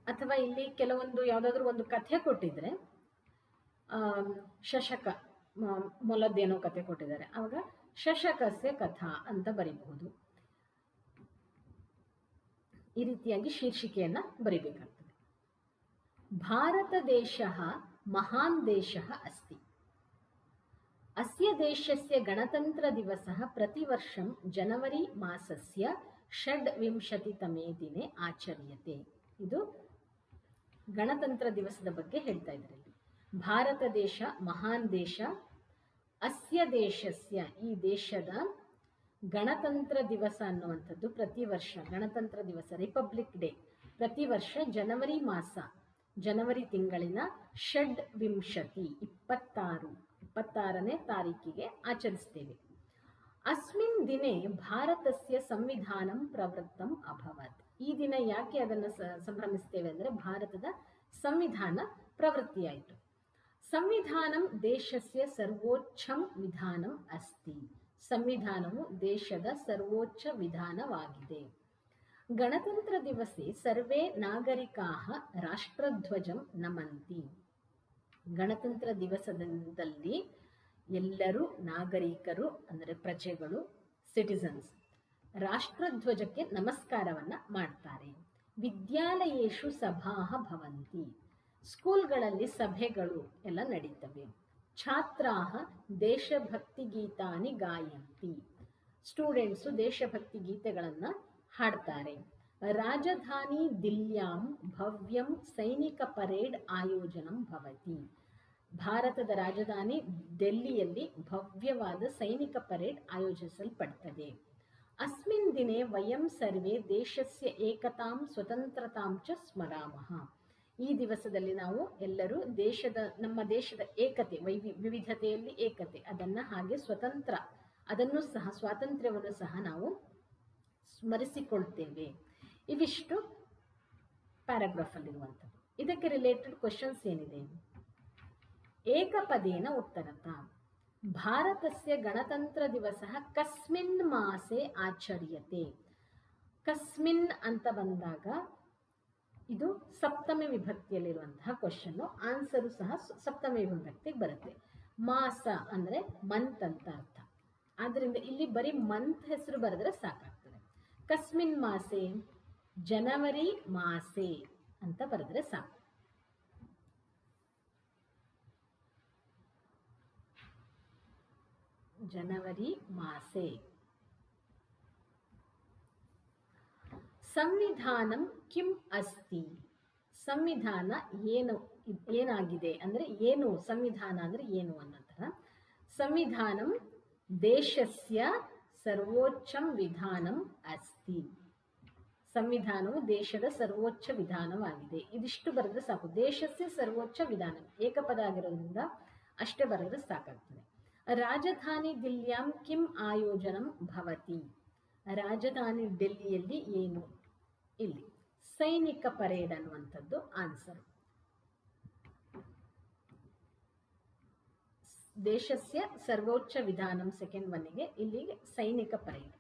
ಅಥವಾ ಇಲ್ಲಿ ಕೆಲವೊಂದು ಯಾವುದಾದ್ರೂ ಒಂದು ಕಥೆ ಕೊಟ್ಟಿದ್ರೆ, ಶಶಕ ಮೊಲದ್ದೇನೋ ಕಥೆ ಕೊಟ್ಟಿದ್ದಾರೆ, ಆವಾಗ ಶಶಕಸ್ಯ ಕಥಾ ಅಂತ ಬರೀಬಹುದು. ಈ ರೀತಿಯಾಗಿ ಶೀರ್ಷಿಕೆಯನ್ನ ಬರಿಬೇಕಾಗ್ತದೆ. ಭಾರತ ದೇಶ ಮಹಾನ್ ದೇಶ ಅಸ್ತಿ. ಅಸ್ಯ ದೇಶಸ್ಯ ಗಣತಂತ್ರ ದಿವಸಃ ಪ್ರತಿವರ್ಷಂ ಜನವರಿ ಮಾಸಸ್ಯ 26ನೇ ದಿನೇ ಆಚರ್ಯತೆ. ಇದು ಗಣತಂತ್ರ ದಿವಸದ ಬಗ್ಗೆ ಹೇಳ್ತಾ ಇದ್ದಾರೆ. ಭಾರತ ದೇಶ ಮಹಾನ್ ದೇಶ, ಅಸ್ಯ ದೇಶಸ್ಯ ಈ ದೇಶದ ಗಣತಂತ್ರ ದಿವಸ ಅನ್ನುವಂಥದ್ದು ಪ್ರತಿ ವರ್ಷ, ಗಣತಂತ್ರ ದಿವಸ ರಿಪಬ್ಲಿಕ್ ಡೇ ಪ್ರತಿ ವರ್ಷ ಜನವರಿ ಮಾಸ, ಜನವರಿ ತಿಂಗಳಿನ 26ನೇ ತಾರೀಕಿಗೆ ಆಚರಿಸ್ತೇವೆ. ಅಸ್ಮಿನ್ ದಿನೇ ಭಾರತಸ್ಯ ಸಂವಿಧಾನಂ ಪ್ರವೃತ್ತಂ ಅಭವತ್. ಈ ದಿನ ಯಾಕೆ ಅದನ್ನು ಸಂಭ್ರಮಿಸ್ತೇವೆ ಅಂದರೆ ಭಾರತದ ಸಂವಿಧಾನ ಪ್ರವೃತ್ತಿಯಾಯಿತು. ಸಂವಿಧಾನಂ ದೇಶಸ್ಯ ಸರ್ವೋಚ್ಚಂ ವಿಧಾನಂ ಅಸ್ತಿ. ಸಂವಿಧಾನವು ದೇಶದ ಸರ್ವೋಚ್ಚ ವಿಧಾನವಾಗಿದೆ. ಗಣತಂತ್ರ ದಿವಸೆ ಸರ್ವೇ ನಾಗರಿಕಾಃ ರಾಷ್ಟ್ರಧ್ವಜಂ ನಮಂತಿ. ಗಣತಂತ್ರ ದಿವಸದಲ್ಲಿ ಎಲ್ಲರೂ ನಾಗರಿಕರು ಅಂದರೆ ಪ್ರಜೆಗಳು, ಸಿಟಿಸನ್ಸ್, ರಾಷ್ಟ್ರಧ್ವಜಕ್ಕೆ ನಮಸ್ಕಾರವನ್ನ ಮಾಡ್ತಾರೆ. ವಿದ್ಯಾಲಯೇಷು ಸಭಾಃ ಭವಂತಿ. ಸ್ಕೂಲ್ಗಳಲ್ಲಿ ಸಭೆಗಳು ಎಲ್ಲ ನಡೀತವೆ. ಛಾತ್ರಾಃ ದೇಶಭಕ್ತಿ ಗೀತಾನಿ ಗಾಯಂತಿ. ಸ್ಟೂಡೆಂಟ್ಸು ದೇಶಭಕ್ತಿ ಗೀತೆಗಳನ್ನು ಹಾಡ್ತಾರೆ. ರಾಜಧಾನಿ ದಿಲ್ಯಾಂ ಭವ್ಯಂ ಸೈನಿಕ ಪರೇಡ್ ಆಯೋಜನಂ ಭವತಿ. ಭಾರತದ ರಾಜಧಾನಿ ಡೆಲ್ಲಿಯಲ್ಲಿ ಭವ್ಯವಾದ ಸೈನಿಕ ಪರೇಡ್ ಆಯೋಜಿಸಲ್ಪಡ್ತದೆ. ಅಸ್ಮಿನ್ ದಿನೇ ವಯಂ ಸರ್ವೇ ದೇಶಸ್ಯ ಏಕತಾಂ ಸ್ವತಂತ್ರತಾಂ ಚ ಸ್ಮರಾಮಃ. ಈ ದಿವಸದಲ್ಲಿ ನಾವು ಎಲ್ಲರೂ ನಮ್ಮ ದೇಶದ ಏಕತೆ, ವಿವಿಧತೆಯಲ್ಲಿ ಏಕತೆ, ಅದನ್ನು ಹಾಗೆ ಸ್ವಾತಂತ್ರ್ಯವನ್ನು ಸಹ ನಾವು ಸ್ಮರಿಸಿಕೊಳ್ತೇವೆ. ಇವಿಷ್ಟು ಪ್ಯಾರಾಗ್ರಾಫ್ ಅಲ್ಲಿರುವಂಥದ್ದು. ಇದಕ್ಕೆ ರಿಲೇಟೆಡ್ ಕ್ವಶನ್ಸ್ ಏನಿದೆ? ಏಕಪದೇನ ಉತ್ತರತ. ಭಾರತಸ್ಯ ಗಣತಂತ್ರ ದಿವಸ ಕಸ್ಮಿನ್ ಮಾಸೆ ಆಚರ್ಯತೆ. ಕಸ್ಮಿನ್ ಅಂತ ಬಂದಾಗ ಇದು ಸಪ್ತಮಿ ವಿಭಕ್ತಿಯಲ್ಲಿರುವಂತಹ ಕ್ವಶನ್. ಆನ್ಸರು ಸಹ ಸಪ್ತಮಿ ವಿಭಕ್ತಿಗೆ ಬರುತ್ತೆ. ಮಾಸ ಅಂದರೆ ಮಂತ್ ಅಂತ ಅರ್ಥ. ಆದ್ದರಿಂದ ಇಲ್ಲಿ ಬರೀ ಮಂತ್ ಹೆಸರು ಬರೆದ್ರೆ ಸಾಕಾಗ್ತದೆ. ಕಸ್ಮಿನ್ ಮಾಸೆ, ಜನವರಿ ಮಾಸೆ ಅಂತ ಬರೆದ್ರೆ ಸಾಕು. ಜನವರಿ ಮಾಸೆ. ಸಂವಿಧಾನಂ ಕಿಂ ಅಸ್ತಿ. ಸಂವಿಧಾನ ಏನಾಗಿದೆ ಅಂದರೆ ಏನು, ಸಂವಿಧಾನ ಅಂದರೆ ಏನು ಅನ್ನೋ ಥರ. ಸಂವಿಧಾನಂ ದೇಶಸ್ಯ ಸರ್ವೋಚ್ಚಂ ವಿಧಾನಂ ಅಸ್ತಿ. ಸಂವಿಧಾನವು ದೇಶದ ಸರ್ವೋಚ್ಚ ವಿಧಾನವಾಗಿದೆ. ಇದಿಷ್ಟು ಬರೆದ್ರೆ ಸಾಕು. ದೇಶಸ್ಯ ಸರ್ವೋಚ್ಚ ವಿಧಾನ ಏಕಪದ ಆಗಿರೋದ್ರಿಂದ ಅಷ್ಟೇ ಬರೆದ್ರೆ ಸಾಕಾಗ್ತದೆ. ರಾಜಧಾನಿ ದಿಲ್ಲಿಯಾಂ ಕಿಂ ಆಯೋಜನಂ ಭವತಿ. ರಾಜಧಾನಿ ಡೆಲ್ಲಿಯಲ್ಲಿ ಏನು? ಇಲ್ಲಿ ಸೈನಿಕ ಪರೇಡ್ ಅನ್ನುವಂಥದ್ದು ಆನ್ಸರ್. ದೇಶಸ್ಯ ಸರ್ವೋಚ್ಚ ವಿಧಾನಂ ಸೆಕೆಂಡ್ ಒನ್ನಿಗೆ ಇಲ್ಲಿಗೆ ಸೈನಿಕ ಪರೇಡ್.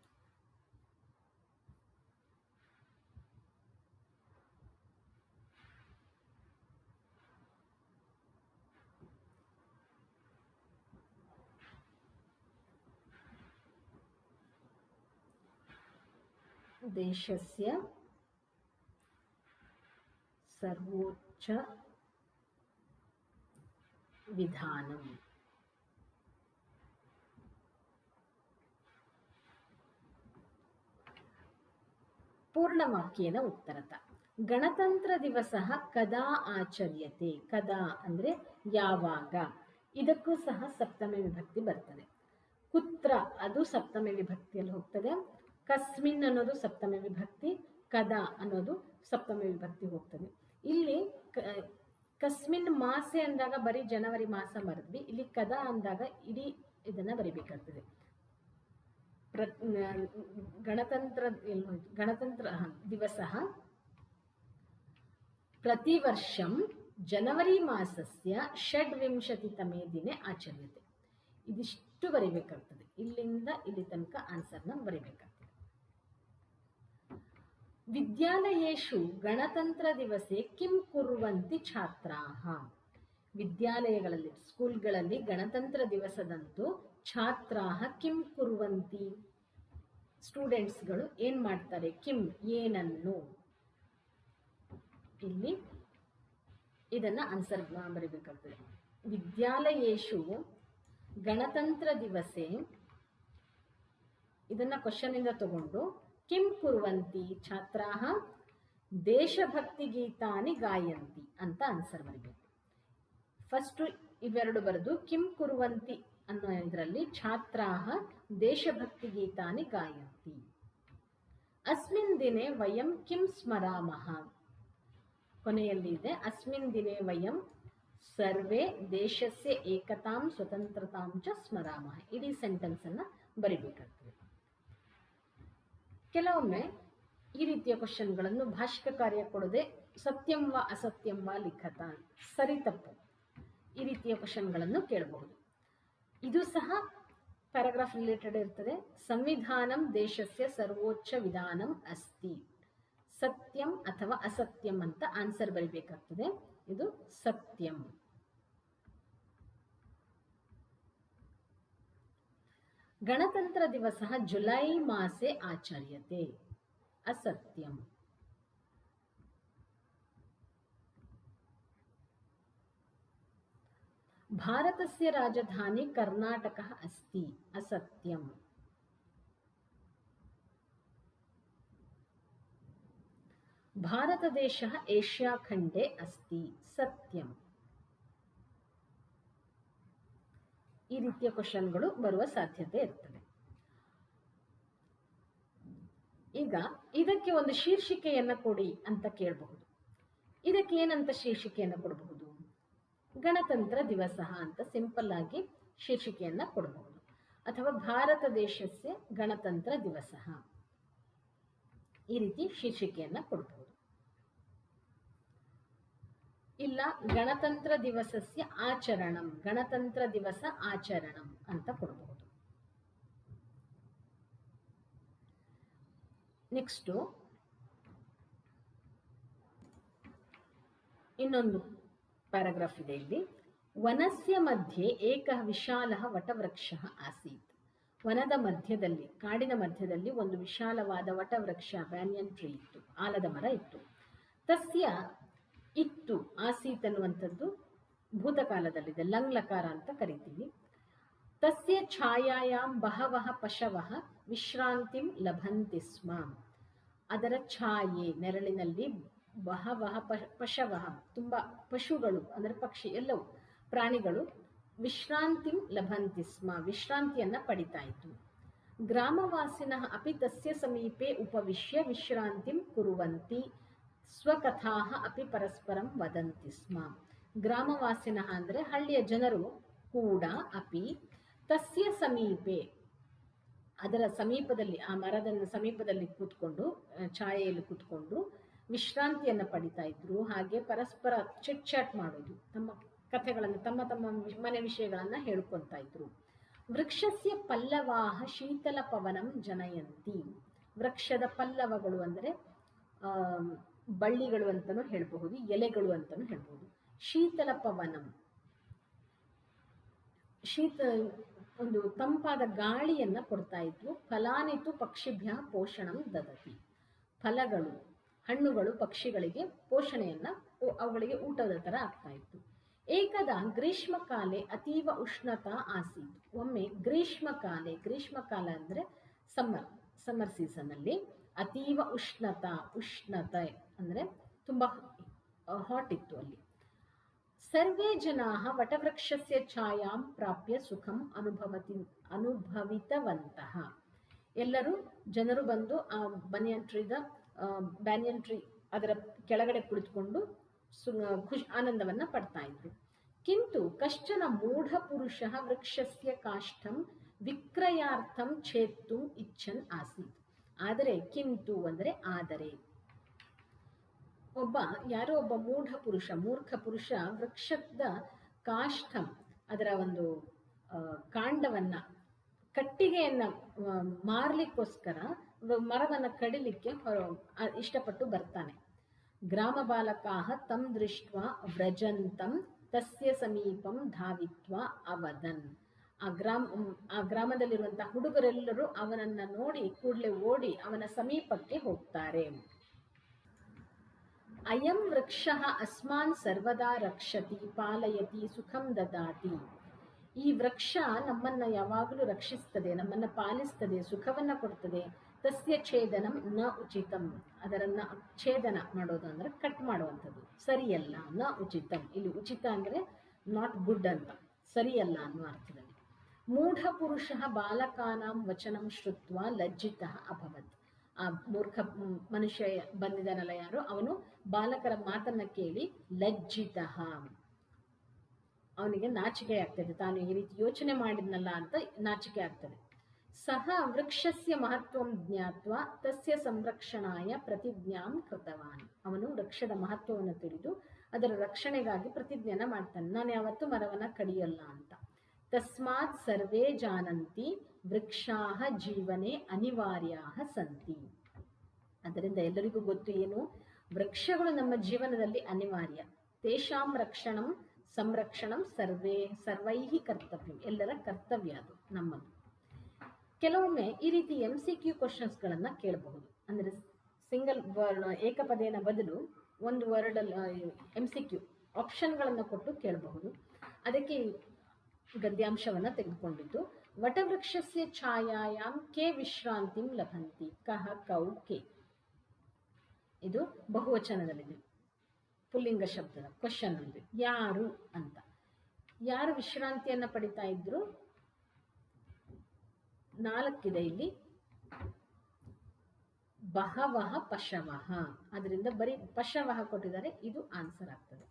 ದೇಶಸ್ಯ ಸರ್ವೋಚ್ಚ ವಿಧಾನಂ ಪೂರ್ಣವಾಕ್ಯೇನ ಉತ್ತರತ. ಗಣತಂತ್ರ ದಿವಸ ಕದಾ ಆಚರ್ಯತೆ. ಕದಾ ಅಂದ್ರೆ ಯಾವಾಗ, ಇದಕ್ಕೂ ಸಹ ಸಪ್ತಮಿ ವಿಭಕ್ತಿ ಬರ್ತದೆ. ಕುತ್ರ ಅದು ಸಪ್ತಮಿ ವಿಭಕ್ತಿಯಲ್ಲಿ ಹೋಗ್ತದೆ. ಕಸ್ಮಿನ್ ಅನ್ನೋದು ಸಪ್ತಮಿ ವಿಭಕ್ತಿ, ಕದಾ ಅನ್ನೋದು ಸಪ್ತಮಿ ವಿಭಕ್ತಿ ಹೋಗ್ತದೆ. ಇಲ್ಲಿ ಕಸ್ಮಿನ್ ಮಾಸೆ ಅಂದಾಗ ಬರೀ ಜನವರಿ ಮಾಸ ಬರೆದ್ವಿ, ಇಲ್ಲಿ ಕದಾ ಅಂದಾಗ ಇಡೀ ಇದನ್ನ ಬರಿಬೇಕಾಗ್ತದೆ. ಗಣತಂತ್ರ ದಿವಸ ಪ್ರತಿವರ್ಷಂ ಜನವರಿ ಮಾಸಸ್ಯ ಷಡ್ವಿಂಶತಿತಮೇ ದಿನೆ ಆಚರ್ಯತೆ. ಇದಿಷ್ಟು ಬರಿಬೇಕಾಗ್ತದೆ. ಇಲ್ಲಿಂದ ಇಲ್ಲಿ ತನಕ ಆನ್ಸರ್ನ ಬರಿಬೇಕಾಗ್ತದೆ. ವಿದ್ಯಾಲಯೇಷು ಗಣತಂತ್ರ ದಿವಸೆ ಕಿಂ ಕುರ್ವಂತಿ ಛಾತ್ರಾಃ. ವಿದ್ಯಾಲಯಗಳಲ್ಲಿ ಸ್ಕೂಲ್ಗಳಲ್ಲಿ ಗಣತಂತ್ರ ದಿವಸದಂದು ಛಾತ್ರಾಃ ಕಿಂ ಕುರ್ವಂತಿ, ಸ್ಟೂಡೆಂಟ್ಸ್ಗಳು ಏನ್ ಮಾಡ್ತಾರೆ? ಕಿಂ ಏನನ್ನು, ಇಲ್ಲಿ ಇದನ್ನ ಆನ್ಸರ್ ಬರಿಬೇಕಾಗ್ತದೆ. ವಿದ್ಯಾಲಯೇಷು ಗಣತಂತ್ರ ದಿವಸೆ, ಇದನ್ನ ಕ್ವಶನ್ ಇಂದ ತಗೊಂಡು ಕಿಂ ಕುರ್ವಂತಿ ಛಾತ್ರಾಃ ದೇಶಭಕ್ತಿ ಗೀತಾನಿ ಗಾಯಂತಿ ಅಂತ ಆನ್ಸರ್ ಬರಿಬೇಕು. ಫಸ್ಟ್ ಇವೆರಡು ಬರೆದು ಕಿಂ ಕುರ್ವಂತಿ ಅನ್ನೋ ಇದರಲ್ಲಿ ಛಾತ್ರಾಃ ದೇಶಭಕ್ತಿ ಗೀತಾನಿ ಗಾಯಂತಿ. ಅಸ್ಮಿನ್ ದಿನೇ ವಯಂ ಕಿಂ ಸ್ಮರಾಮಃ. ಕೊನೆಯಲ್ಲಿ ಇದೆ ಅಸ್ಮಿನ್ ದಿನೇ ವಯಂ ಸರ್ವೇ ದೇಶಸ್ಯ ಏಕತಾಂ ಸ್ವತಂತ್ರತಾಂ ಚ ಸ್ಮರಾಮಃ. ಇಡೀ ಸೆಂಟೆನ್ಸ್ ಅನ್ನ ಬರಿಬೇಕಾಗ್ತದೆ. ಕೆಲವೊಮ್ಮೆ ಈ ರೀತಿಯ ಕ್ವಶನ್ಗಳನ್ನು ಭಾಷಿಕ ಕಾರ್ಯ ಕೊಡದೆ ಸತ್ಯಂ ವ ಅಸತ್ಯಂ ವ ಲಿಖತ, ಸರಿ ತಪ್ಪು, ಈ ರೀತಿಯ ಕ್ವಶನ್ಗಳನ್ನು ಕೇಳಬಹುದು. ಇದು ಸಹ ಪ್ಯಾರಾಗ್ರಾಫ್ ರಿಲೇಟೆಡ್ ಇರ್ತದೆ. ಸಂವಿಧಾನಂ ದೇಶಸ್ಯ ಸರ್ವೋಚ್ಚ ವಿಧಾನಂ ಅಸ್ತಿ. ಸತ್ಯಂ ಅಥವಾ ಅಸತ್ಯಂ ಅಂತ ಆನ್ಸರ್ ಬರಿಬೇಕಾಗ್ತದೆ. ಇದು ಸತ್ಯಂ. ಗಣತಂತ್ರ ದಿವಸ ಜುಲೈ ಮಾಸೆ ಆಚರ್ಯತೆ. ಅಸತ್ಯಂ. ಭಾರತಸ್ಯ ರಾಜಧಾನಿ ಕರ್ನಾಟಕ ಅಸ್ತಿ. ಅಸತ್ಯಂ. ಭಾರತ ದೇಶ ಏಷ್ಯಾ ಖಂಡೆ ಅಸ್ತಿ. ಸತ್ಯಂ. ಈ ರೀತಿಯ ಕ್ವಶನ್ಗಳು ಬರುವ ಸಾಧ್ಯತೆ ಇರ್ತದೆ. ಈಗ ಇದಕ್ಕೆ ಒಂದು ಶೀರ್ಷಿಕೆಯನ್ನ ಕೊಡಿ ಅಂತ ಕೇಳಬಹುದು. ಇದಕ್ಕೆ ಏನಂತ ಶೀರ್ಷಿಕೆಯನ್ನ ಕೊಡಬಹುದು? ಗಣತಂತ್ರ ದಿವಸ ಅಂತ ಸಿಂಪಲ್ ಆಗಿ ಶೀರ್ಷಿಕೆಯನ್ನ ಕೊಡಬಹುದು. ಅಥವಾ ಭಾರತ ದೇಶಸ್ಯ ಗಣತಂತ್ರ ದಿವಸ, ಈ ರೀತಿ ಶೀರ್ಷಿಕೆಯನ್ನ ಕೊಡಬಹುದು. ಇಲ್ಲ ಗಣತಂತ್ರ ದಿವಸಸ್ಯ ಆಚರಣಂ, ಗಣತಂತ್ರ ದಿವಸ ಆಚರಣಂ ಅಂತ ಕೊಡಬಹುದು. ನೆಕ್ಸ್ಟ್ ಇನ್ನೊಂದು ಪ್ಯಾರಾಗ್ರಾಫ್ ಇದೆ ಇಲ್ಲಿ. ವನಸ್ಯ ಮಧ್ಯೆ ಏಕ ವಿಶಾಲ ವಟವೃಕ್ಷ ಆಸೀತ್. ವನದ ಮಧ್ಯದಲ್ಲಿ, ಕಾಡಿನ ಮಧ್ಯದಲ್ಲಿ ಒಂದು ವಿಶಾಲವಾದ ವಟವೃಕ್ಷ, ಬ್ಯಾನಿಯನ್ ಟ್ರೀ ಇತ್ತು, ಆಲದ ಮರ ಇತ್ತು. ತಸ್ಯ ಇತ್ತು, ಆಸೀತ್ ಅನ್ನುವಂಥದ್ದು ಭೂತಕಾಲದಲ್ಲಿದೆ, ಲಂಗ್ ಲಕಾರ ಅಂತ ಕರಿತೀವಿ. ತಸ್ಯ ಛಾಯಾಯಾಂ ಬಹವಃ ಪಶವಃ ವಿಶ್ರಾಂತಿಂ ಲಭಂತಿ ಸ್ಮ. ಅದರ ಛಾಯೆ, ನೆರಳಿನಲ್ಲಿ ಬಹವಃ ಪಶವಃ, ತುಂಬ ಪಶುಗಳು ಅಂದರೆ ಪಕ್ಷಿ, ಎಲ್ಲವೂ ಪ್ರಾಣಿಗಳು ವಿಶ್ರಾಂತಿಂ ಲಭಂತಿ ಸ್ಮ, ವಿಶ್ರಾಂತಿಯನ್ನ ಪಡಿತಾ ಇತ್ತು. ಗ್ರಾಮವಾಸಿನಃ ಅಪಿ ತಸ್ಯ ಸಮೀಪೆ ಉಪವಿಶ್ಯ ವಿಶ್ರಾಂತಿಂ ಕುರುವಂತಿ ಸ್ವಕಥಾಃ ಅಪಿ ಪರಸ್ಪರಂ ವದಂತಿ ಸ್ಮ. ಗ್ರಾಮವಾಸಿನಃ ಅಂದರೆ ಹಳ್ಳಿಯ ಜನರು ಕೂಡ ಅಪಿ ತಸ್ಯ ಸಮೀಪೆ, ಅದರ ಸಮೀಪದಲ್ಲಿ, ಆ ಮರದ ಸಮೀಪದಲ್ಲಿ ಕೂತ್ಕೊಂಡು, ಛಾಯೆಯಲ್ಲಿ ಕೂತ್ಕೊಂಡು ವಿಶ್ರಾಂತಿಯನ್ನು ಪಡಿತಾ ಇದ್ರು. ಹಾಗೆ ಪರಸ್ಪರ ಚಿಟ್ ಚಾಟ್ ಮಾಡೋದು, ತಮ್ಮ ಕಥೆಗಳನ್ನು, ತಮ್ಮ ತಮ್ಮ ಮನೆ ವಿಷಯಗಳನ್ನು ಹೇಳ್ಕೊತಾ ಇದ್ರು. ವೃಕ್ಷಸ್ಯ ಪಲ್ಲವಾಹ ಶೀತಲ ಪವನಂ ಜನಯಂತಿ. ವೃಕ್ಷದ ಪಲ್ಲವಗಳು ಅಂದರೆ ಬಳ್ಳಿಗಳು ಅಂತಲೂ ಹೇಳಬಹುದು, ಎಲೆಗಳು ಅಂತಲೂ ಹೇಳ್ಬಹುದು. ಶೀತಲ ಪವನಂ, ಒಂದು ತಂಪಾದ ಗಾಳಿಯನ್ನ ಕೊಡ್ತಾ ಇದ್ರು. ಫಲಾನಿತು ಪಕ್ಷಿಭ್ಯ ಪೋಷಣಂ ದದತಿ. ಫಲಗಳು, ಹಣ್ಣುಗಳು ಪಕ್ಷಿಗಳಿಗೆ ಪೋಷಣೆಯನ್ನ, ಅವುಗಳಿಗೆ ಊಟದ ತರ ಆಗ್ತಾ ಇತ್ತು. ಏಕದ ಗ್ರೀಷ್ಮಕಾಲೆ ಅತೀವ ಉಷ್ಣತಾ ಆಸೀತ್. ಒಮ್ಮೆ ಗ್ರೀಷ್ಮಕಾಲ ಅಂದ್ರೆ ಸಮ್ಮರ್ ಸೀಸನ್ ಅಲ್ಲಿ ಅತೀವ ಉಷ್ಣತೆ ಅಂದ್ರೆ ತುಂಬಾ ಹಾಟ್ ಇತ್ತು ಅಲ್ಲಿ. ಸರ್ವೇ ಜನಾಃ ವಟವೃಕ್ಷಸ್ಯ ಛಾಯಾಂ ಪ್ರಾಪ್ಯ ಸುಖಂ ಅನುಭವಿತವಂತಹ. ಎಲ್ಲರೂ ಜನರು ಬಂದು ಆ ಬ್ಯಾನಿಯನ್ ಟ್ರೀ ಅದರ ಕೆಳಗಡೆ ಕುಳಿತುಕೊಂಡು ಆನಂದವನ್ನ ಪಡ್ತಾ ಇದ್ರು. ಕಿಂತು ಕಶ್ಚನ ಮೂಢ ಪುರುಷ ವೃಕ್ಷಸ್ಯ ಕಾಷ್ಠಂ ವಿಕ್ರಯಾರ್ಥಂ ಛೇತ್ತುಂ ಇಚ್ಛನ್ ಆಸೀತ್. ಆದರೆ ಕಿಂತು ಅಂದರೆ ಆದರೆ, ಯಾರೋ ಒಬ್ಬ ಮೂರ್ಖ ಪುರುಷ ವೃಕ್ಷದ ಕಾಷ್ಠಂ, ಅದರ ಒಂದು ಕಾಂಡವನ್ನ, ಕಟ್ಟಿಗೆಯನ್ನ ಮಾರ್ಲಿಕ್ಕೋಸ್ಕರ ಮರವನ್ನ ಕಡಿಲಿಕ್ಕೆ ಇಷ್ಟಪಟ್ಟು ಬರ್ತಾನೆ. ಗ್ರಾಮ ಬಾಲಕಾಹ ತಂ ದೃಷ್ಟ್ವಾ ವ್ರಜಂತಂ ತಸ್ಯ ಸಮೀಪಂ ಧಾವಿತ್ವಾ ಅವದನ್. ಆ ಗ್ರಾಮದಲ್ಲಿರುವಂತಹ ಹುಡುಗರೆಲ್ಲರೂ ಅವನನ್ನ ನೋಡಿ ಕೂಡಲೇ ಓಡಿ ಅವನ ಸಮೀಪಕ್ಕೆ ಹೋಗ್ತಾರೆ. ಅಯಂ ವೃಕ್ಷಃ ಅಸ್ಮಾನ್ ಸರ್ವದಾ ರಕ್ಷತಿ ಪಾಲಯತಿ ಸುಖಂ ದದಾತಿ. ಈ ವೃಕ್ಷ ನಮ್ಮನ್ನ ಯಾವಾಗಲೂ ರಕ್ಷಿಸ್ತದೆ, ನಮ್ಮನ್ನ ಪಾಲಿಸ್ತದೆ, ಸುಖವನ್ನ ಕೊಡ್ತದೆ. ತಸ್ಯ ಛೇದನಂ ನ ಉಚಿತಂ. ಅದರನ್ನ ಛೇದನ ಮಾಡೋದು ಅಂದ್ರೆ ಕಟ್ ಮಾಡುವಂಥದ್ದು ಸರಿಯಲ್ಲ. ನ ಉಚಿತಂ, ಇಲ್ಲಿ ಉಚಿತ ಅಂದ್ರೆ ನಾಟ್ ಗುಡ್ ಅಂತ, ಸರಿಯಲ್ಲ ಅನ್ನೋ ಅರ್ಥದಲ್ಲಿ. ಮೂಢ ಪುರುಷ ಬಾಲಕಾನಾಂ ವಚನಂ ಶ್ರುತ್ವ ಲಜ್ಜಿತ ಅಭವತ್. ಆ ಮೂರ್ಖ ಮನುಷ್ಯ ಬಂದಿದ್ದಾನಲ್ಲ ಯಾರು, ಅವನು ಬಾಲಕರ ಮಾತನ್ನ ಕೇಳಿ ಲಜ್ಜಿತ, ಅವನಿಗೆ ನಾಚಿಕೆ ಆಗ್ತದೆ, ತಾನು ಈ ರೀತಿ ಯೋಚನೆ ಮಾಡಿದ್ನಲ್ಲ ಅಂತ ನಾಚಿಕೆ ಆಗ್ತದೆ. ಸಹ ವೃಕ್ಷಸ್ಯ ಮಹತ್ವಂ ಜ್ಞಾತ್ವ ತಸ್ಯ ಸಂರಕ್ಷಣಾಯ ಪ್ರತಿಜ್ಞಾಂ ಕೃತವಾನ್. ಅವನು ವೃಕ್ಷದ ಮಹತ್ವವನ್ನು ತಿಳಿದು ಅದರ ರಕ್ಷಣೆಗಾಗಿ ಪ್ರತಿಜ್ಞೆನ ಮಾಡ್ತಾನೆ, ನಾನು ಯಾವತ್ತೂ ಮರವನ್ನ ಕಡಿಯಲ್ಲ ಅಂತ. ತಸ್ಮಾತ್ ಸರ್ವೇ ಜಾನಂತಿ ವೃಕ್ಷಾಹ ಜೀವನೆ ಅನಿವಾರ್ಯಾಹ ಸಂತಿ. ಅದರಿಂದ ಎಲ್ಲರಿಗೂ ಗೊತ್ತು ಏನು, ವೃಕ್ಷಗಳು ನಮ್ಮ ಜೀವನದಲ್ಲಿ ಅನಿವಾರ್ಯ. ತೇಷಾಂ ರಕ್ಷಣಂ ಸಂರಕ್ಷಣಂ ಸರ್ವೈಹಿ ಕರ್ತವ್ಯ, ಎಲ್ಲರ ಕರ್ತವ್ಯ ಅದು ನಮ್ಮದು. ಕೆಲವೊಮ್ಮೆ ಈ ರೀತಿ MCQ ಕ್ವಶನ್ಸ್ಗಳನ್ನು ಕೇಳಬಹುದು. ಅಂದರೆ ಸಿಂಗಲ್ ವರ್ಡ್, ಏಕಪದೇನ ಬದಲು ಒಂದು ವರ್ಡ್ MCQ ಆಪ್ಷನ್ಗಳನ್ನು ಕೊಟ್ಟು ಕೇಳಬಹುದು. ಅದಕ್ಕೆ ಗದ್ಯಾಂಶವನ್ನು ತೆಗೆದುಕೊಂಡಿದ್ದು, ವಟವೃಕ್ಷಸ್ಯ ಛಾಯಾಯಾಂ ಕೆ ವಿಶ್ರಾಂತಿಂ ಲಭಂತಿ. ಕಹ ಕೌ ಕೆ. ಇದು ಬಹುವಚನದಲ್ಲಿದೆ, ಪುಲ್ಲಿಂಗ ಶಬ್ದದ ಕ್ವಶನ್ ಅಂದ್ರೆ ಯಾರು ಅಂತ. ಯಾರು ವಿಶ್ರಾಂತಿಯನ್ನ ಪಡಿತಾ ಇದ್ರು? 4 ಇದೆ ಇಲ್ಲಿ. ಬಹವಹ ಪಶವಹ, ಅದರಿಂದ ಬರೀ ಪಶವಹ ಕೊಟ್ಟಿದ್ದಾರೆ, ಇದು ಆನ್ಸರ್ ಆಗ್ತದೆ.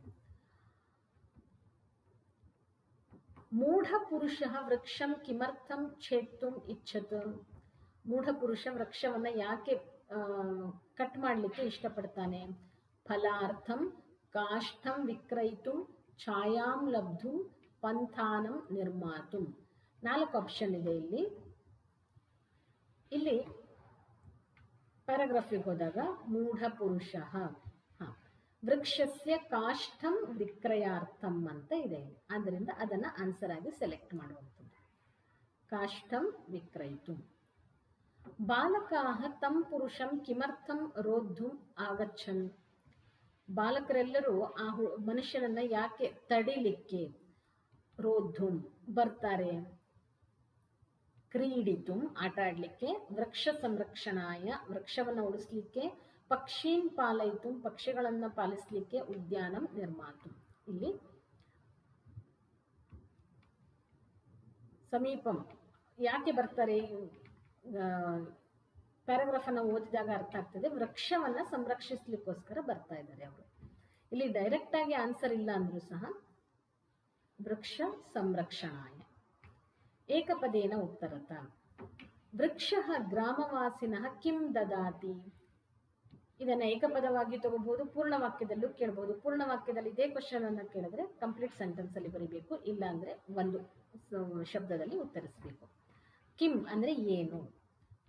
ಮೂಢ ಪುರುಷ ವೃಕ್ಷಂ ಕಿಮರ್ಥಂ ಛೇತ್ತುಂ ಇಚ್ಛತ್. ಮೂಢ ಪುರುಷ ವೃಕ್ಷವನ್ನ ಯಾಕೆ ಕಟ್ ಮಾಡಲಿಕ್ಕೆ ಇಷ್ಟಪಡ್ತಾನೆ? ಫಲಾರ್ಥಂ ಕಾಷ್ಠಂ ವಿಕ್ರಯಿತುಂ ಛಾಯಾಂ ಲಬ್ಧುಂ ಪಂಥಾನಂ ನಿರ್ಮಾತುಂ. 4 ಆಪ್ಷನ್ ಇದೆ ಇಲ್ಲಿ. ಇಲ್ಲಿ ಪ್ಯಾರಾಗ್ರಾಫಿಗೆ ಹೋದಾಗ ಮೂಢ ಪುರುಷ ವೃಕ್ಷಸ್ಯ ಕಾಷ್ಠಂ ವಿಕ್ರಯಾರ್ಥಂ ಅಂತ ಇದೆ. ಆದ್ದರಿಂದ ಅದನ್ನ ಆನ್ಸರ್ ಆಗಿ ಸೆಲೆಕ್ಟ್ ಮಾಡುವಂಥದ್ದು. ಕಾಷ್ಠಂ ವಿಕ್ರಯಿತು. ಬಾಲಕಾಹ ತಂ ಪುರುಷಂ ಕಿಮರ್ಥಂ ರೋದ್ಧುಂ ಆಗಚ್ಚನ್. ಬಾಲಕರೆಲ್ಲರೂ ಆ ಮನುಷ್ಯನನ್ನ ಯಾಕೆ ತಡಿಲಿಕ್ಕೆ ರೋದ್ಧುಂ ಬರ್ತಾರೆ? ಕ್ರೀಡಿತುಂ ಆಟ ಆಡ್ಲಿಕ್ಕೆ, ವೃಕ್ಷ ಸಂರಕ್ಷಣಾಯ ವೃಕ್ಷವನ್ನು ಉಳಿಸ್ಲಿಕ್ಕೆ, ಪಕ್ಷೀನ್ ಪಾಲಯಿತು ಪಕ್ಷಿಗಳನ್ನ ಪಾಲಿಸ್ಲಿಕ್ಕೆ, ಉದ್ಯಾನಂ ನಿರ್ಮಾತು. ಇಲ್ಲಿ ಸಮೀಪಂ ಯಾಕೆ ಬರ್ತಾರೆ? ಪ್ಯಾರಾಗ್ರಾಫ್ ಅನ್ನು ಓದಿದಾಗ ಅರ್ಥ ಆಗ್ತದೆ, ವೃಕ್ಷವನ್ನ ಸಂರಕ್ಷಿಸ್ಲಿಕ್ಕೋಸ್ಕರ ಬರ್ತಾ ಇದ್ದಾರೆ ಅವರು. ಇಲ್ಲಿ ಡೈರೆಕ್ಟ್ ಆಗಿ ಆನ್ಸರ್ ಇಲ್ಲ ಅಂದ್ರೂ ಸಹ ವೃಕ್ಷ ಸಂರಕ್ಷಣಾಯ. ಏಕಪದೇನ ಉತ್ತರತ. ವೃಕ್ಷಃ ಗ್ರಾಮವಾಸಿನಃ ಕಿಂ ದದಾತಿ. ಇದನ್ನ ಏಕಪದವಾಗಿ ತಗೋಬಹುದು, ಪೂರ್ಣ ವಾಕ್ಯದಲ್ಲೂ ಕೇಳಬಹುದು. ಪೂರ್ಣ ವಾಕ್ಯದಲ್ಲಿ ಇದೇ ಕ್ವಶನ್ ಅನ್ನು ಕೇಳಿದ್ರೆ ಕಂಪ್ಲೀಟ್ ಸೆಂಟೆನ್ಸ್ ಅಲ್ಲಿ ಬರೀಬೇಕು, ಇಲ್ಲ ಅಂದ್ರೆ ಒಂದು ಶಬ್ದದಲ್ಲಿ ಉತ್ತರಿಸಬೇಕು. ಕಿಂ ಅಂದ್ರೆ ಏನು,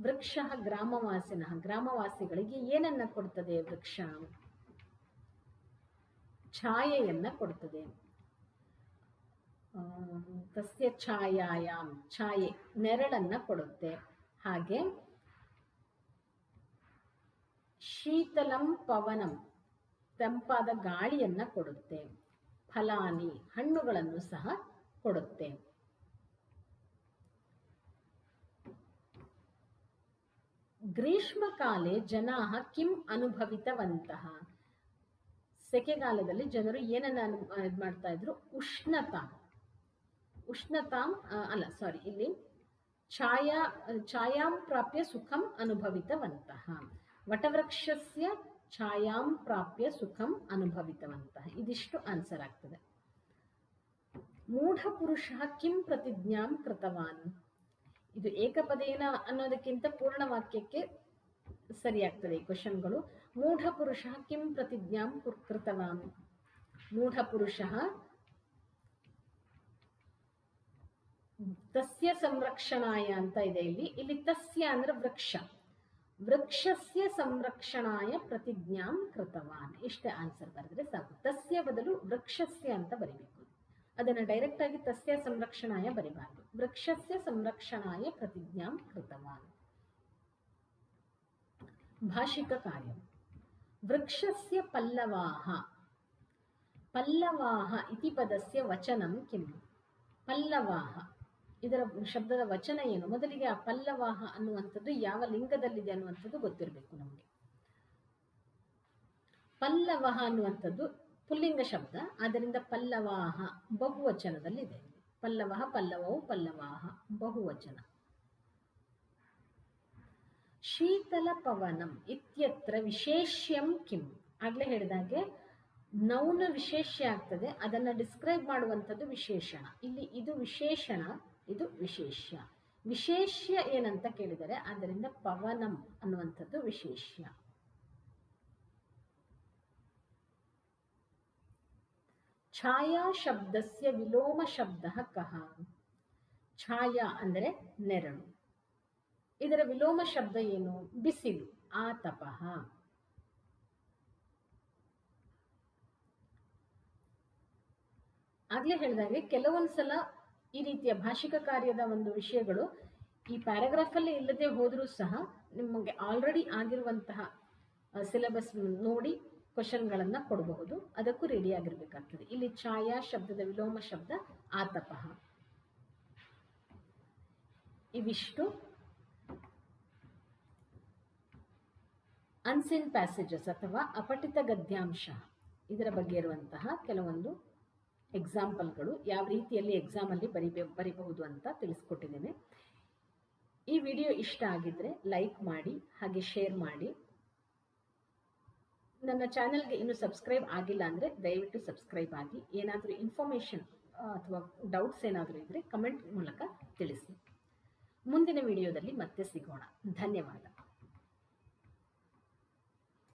ವೃಕ್ಷ ಗ್ರಾಮವಾಸಿನಃ ಗ್ರಾಮವಾಸಿಗಳಿಗೆ ಏನನ್ನ ಕೊಡ್ತದೆ ವೃಕ್ಷ? ಛಾಯೆಯನ್ನ ಕೊಡ್ತದೆ. ತಸ್ಯ ಛಾಯಾಯಾಮ್, ಛಾಯೆ ನೆರಳನ್ನ ಕೊಡುತ್ತೆ. ಹಾಗೆ ಶೀತಲಂ ಪವನಂ, ತಂಪಾದ ಗಾಳಿಯನ್ನ ಕೊಡುತ್ತೆ. ಫಲಾನಿ, ಹಣ್ಣುಗಳನ್ನು ಸಹ ಕೊಡುತ್ತೆ. ಗ್ರೀಷ್ಮಕಾಲೆ ಜನಾಃ ಕಿಂ ಅನುಭವಿತವಂತಹ. ಸೆಕೆಗಾಲದಲ್ಲಿ ಜನರು ಏನನ್ನ ಮಾಡ್ತಾ ಇದ್ರು? ಇಲ್ಲಿ ಛಾಯಾಂ ಪ್ರಾಪ್ಯ ಸುಖಂ ಅನುಭವಿತವಂತಹ. ವಟವೃಕ್ಷಸ್ಯ ಛಾಯಾಂ ಪ್ರಾಪ್ಯ ಸುಖಂ ಅನುಭವಿತವಂತಹ. ಇದಿಷ್ಟು ಆನ್ಸರ್ ಆಗ್ತದೆ. ಮೂಢ ಪುರುಷ ಕಿಂ ಪ್ರತಿಜ್ಞಾಂ ಕೃತವಾನ್. ಇದು ಏಕಪದೇನ ಅನ್ನೋದಕ್ಕಿಂತ ಪೂರ್ಣ ವಾಕ್ಯಕ್ಕೆ ಸರಿಯಾಗ್ತದೆ ಈ ಕ್ವಶನ್ಗಳು. ಮೂಢ ಪುರುಷ ಕಿಂ ಪ್ರತಿಜ್ಞಾಂ ಕೃತವಾನ್. ಮೂಢ ಪುರುಷ ತಸ್ಯ ಸಂರಕ್ಷಣಾಯ ಅಂತ ಇದೆ ಇಲ್ಲಿ ತಸ್ಯ ಅಂದ್ರೆ ವೃಕ್ಷ, ವೃಕ್ಷಸ್ಯ ಸಂರಕ್ಷಣಾಯ ಪ್ರತಿಜ್ಞಾಂ ಕೃತವಾನ್. ಇಷ್ಟೇ ಆನ್ಸರ್ ಬರೆದ್ರೆ ಸಾಕು. ತಸ್ಯ ಬದಲು ವೃಕ್ಷಸ್ಯ ಅಂತ ಬರಿಬೇಕು. ಅದನ್ನು ಡೈರೆಕ್ಟ್ ಆಗಿ ತಸ್ಯ ಸಂರಕ್ಷಣಾಯ ಬರಿಬಾರ್ದು. ವೃಕ್ಷಸ್ಯ ಸಂರಕ್ಷಣಾಯ ಪ್ರತಿಜ್ಞಾಂ ಕೃತವಾನ್. ಭಾಷಿಕ ಕಾರ್ಯ. ವೃಕ್ಷಸ್ಯ ಪಲ್ಲವಾಹ. ಪಲ್ಲವಾಹ ಇತಿ ಪದಸ್ಯ ವಚನಂ ಕಿಂ. ಪಲ್ಲವಾಹ ಇದರ ಶಬ್ದದ ವಚನ ಏನು? ಮೊದಲಿಗೆ ಆ ಪಲ್ಲವಾಹ ಅನ್ನುವಂಥದ್ದು ಯಾವ ಲಿಂಗದಲ್ಲಿದೆ ಅನ್ನುವಂಥದ್ದು ಗೊತ್ತಿರಬೇಕು ನಮಗೆ. ಪಲ್ಲವಹ ಅನ್ನುವಂಥದ್ದು ಪುಲ್ಲಿಂಗ ಶಬ್ದ, ಆದ್ದರಿಂದ ಪಲ್ಲವಾಹ ಬಹುವಚನದಲ್ಲಿದೆ. ಪಲ್ಲವಹ, ಪಲ್ಲವವು, ಪಲ್ಲವಾಹ ಬಹುವಚನ. ಶೀತಲ ಪವನಂ ಇತ್ಯತ್ರ ವಿಶೇಷ್ಯಂ ಕಿಂ. ಆಗ್ಲೇ ಹೇಳಿದಾಗೆ ನೌನ ವಿಶೇಷ್ಯ ಆಗ್ತದೆ, ಅದನ್ನ ಡಿಸ್ಕ್ರೈಬ್ ಮಾಡುವಂಥದ್ದು ವಿಶೇಷಣ. ಇಲ್ಲಿ ಇದು ವಿಶೇಷಣ, ಇದು ವಿಶೇಷ್ಯ. ವಿಶೇಷ್ಯ ಏನಂತ ಕೇಳಿದರೆ, ಆದ್ದರಿಂದ ಪವನಂ ಅನ್ನುವಂಥದ್ದು ವಿಶೇಷ್ಯ. ಛಾಯಾ ಶಬ್ದಸ್ಯ ವಿಲೋಮ ಶಬ್ದ ಕಹ. ಛಾಯಾ ಅಂದರೆ ನೆರಳು, ಇದರ ವಿಲೋಮ ಶಬ್ದ ಏನು? ಬಿಸಿಲು, ಆತಪಃ. ಆಗ್ಲೇ ಹೇಳಿದಾಗೆ ಕೆಲವೊಂದ್ಸಲ ಈ ರೀತಿಯ ಭಾಷಿಕ ಕಾರ್ಯದ ಒಂದು ವಿಷಯಗಳು ಈ ಪ್ಯಾರಾಗ್ರಾಫ್ ಅಲ್ಲಿ ಇಲ್ಲದೆ ಹೋದರೂ ಸಹ ನಿಮಗೆ ಆಲ್ರೆಡಿ ಆಗಿರುವಂತಹ ಸಿಲೆಬಸ್ ನೋಡಿ ಕ್ವಶನ್ಗಳನ್ನ ಕೊಡಬಹುದು. ಅದಕ್ಕೂ ರೆಡಿ ಆಗಿರ್ಬೇಕಾಗ್ತದೆ. ಇಲ್ಲಿ ಛಾಯಾ ಶಬ್ದದ ವಿಲೋಮ ಶಬ್ದ ಆತಪಃ. ಇವಿಷ್ಟು ಅನ್ಸಿನ್ ಪ್ಯಾಸೇಜಸ್ ಅಥವಾ ಅಪಠಿತ ಗದ್ಯಾಂಶ, ಇದರ ಬಗ್ಗೆ ಇರುವಂತಹ ಕೆಲವೊಂದು ಎಕ್ಸಾಂಪಲ್ಗಳು, ಯಾವ ರೀತಿಯಲ್ಲಿ ಎಕ್ಸಾಮ್ ಅಲ್ಲಿ ಬರಿಬಹುದು ಅಂತ ತಿಳಿಸ್ಕೊಟ್ಟಿದ್ದೇನೆ. ಈ ವಿಡಿಯೋ ಇಷ್ಟ ಆಗಿದ್ರೆ ಲೈಕ್ ಮಾಡಿ, ಹಾಗೆ ಶೇರ್ ಮಾಡಿ. ನನ್ನ ಚಾನೆಲ್ಗೆ ಇನ್ನೂ ಸಬ್ಸ್ಕ್ರೈಬ್ ಆಗಿಲ್ಲ ಅಂದರೆ ದಯವಿಟ್ಟು ಸಬ್ಸ್ಕ್ರೈಬ್ ಆಗಿ. ಏನಾದರೂ ಇನ್ಫಾರ್ಮೇಷನ್ ಅಥವಾ ಡೌಟ್ಸ್ ಏನಾದರೂ ಇದ್ದರೆ ಕಮೆಂಟ್ ಮೂಲಕ ತಿಳಿಸಿ. ಮುಂದಿನ ವಿಡಿಯೋದಲ್ಲಿ ಮತ್ತೆ ಸಿಗೋಣ. ಧನ್ಯವಾದ.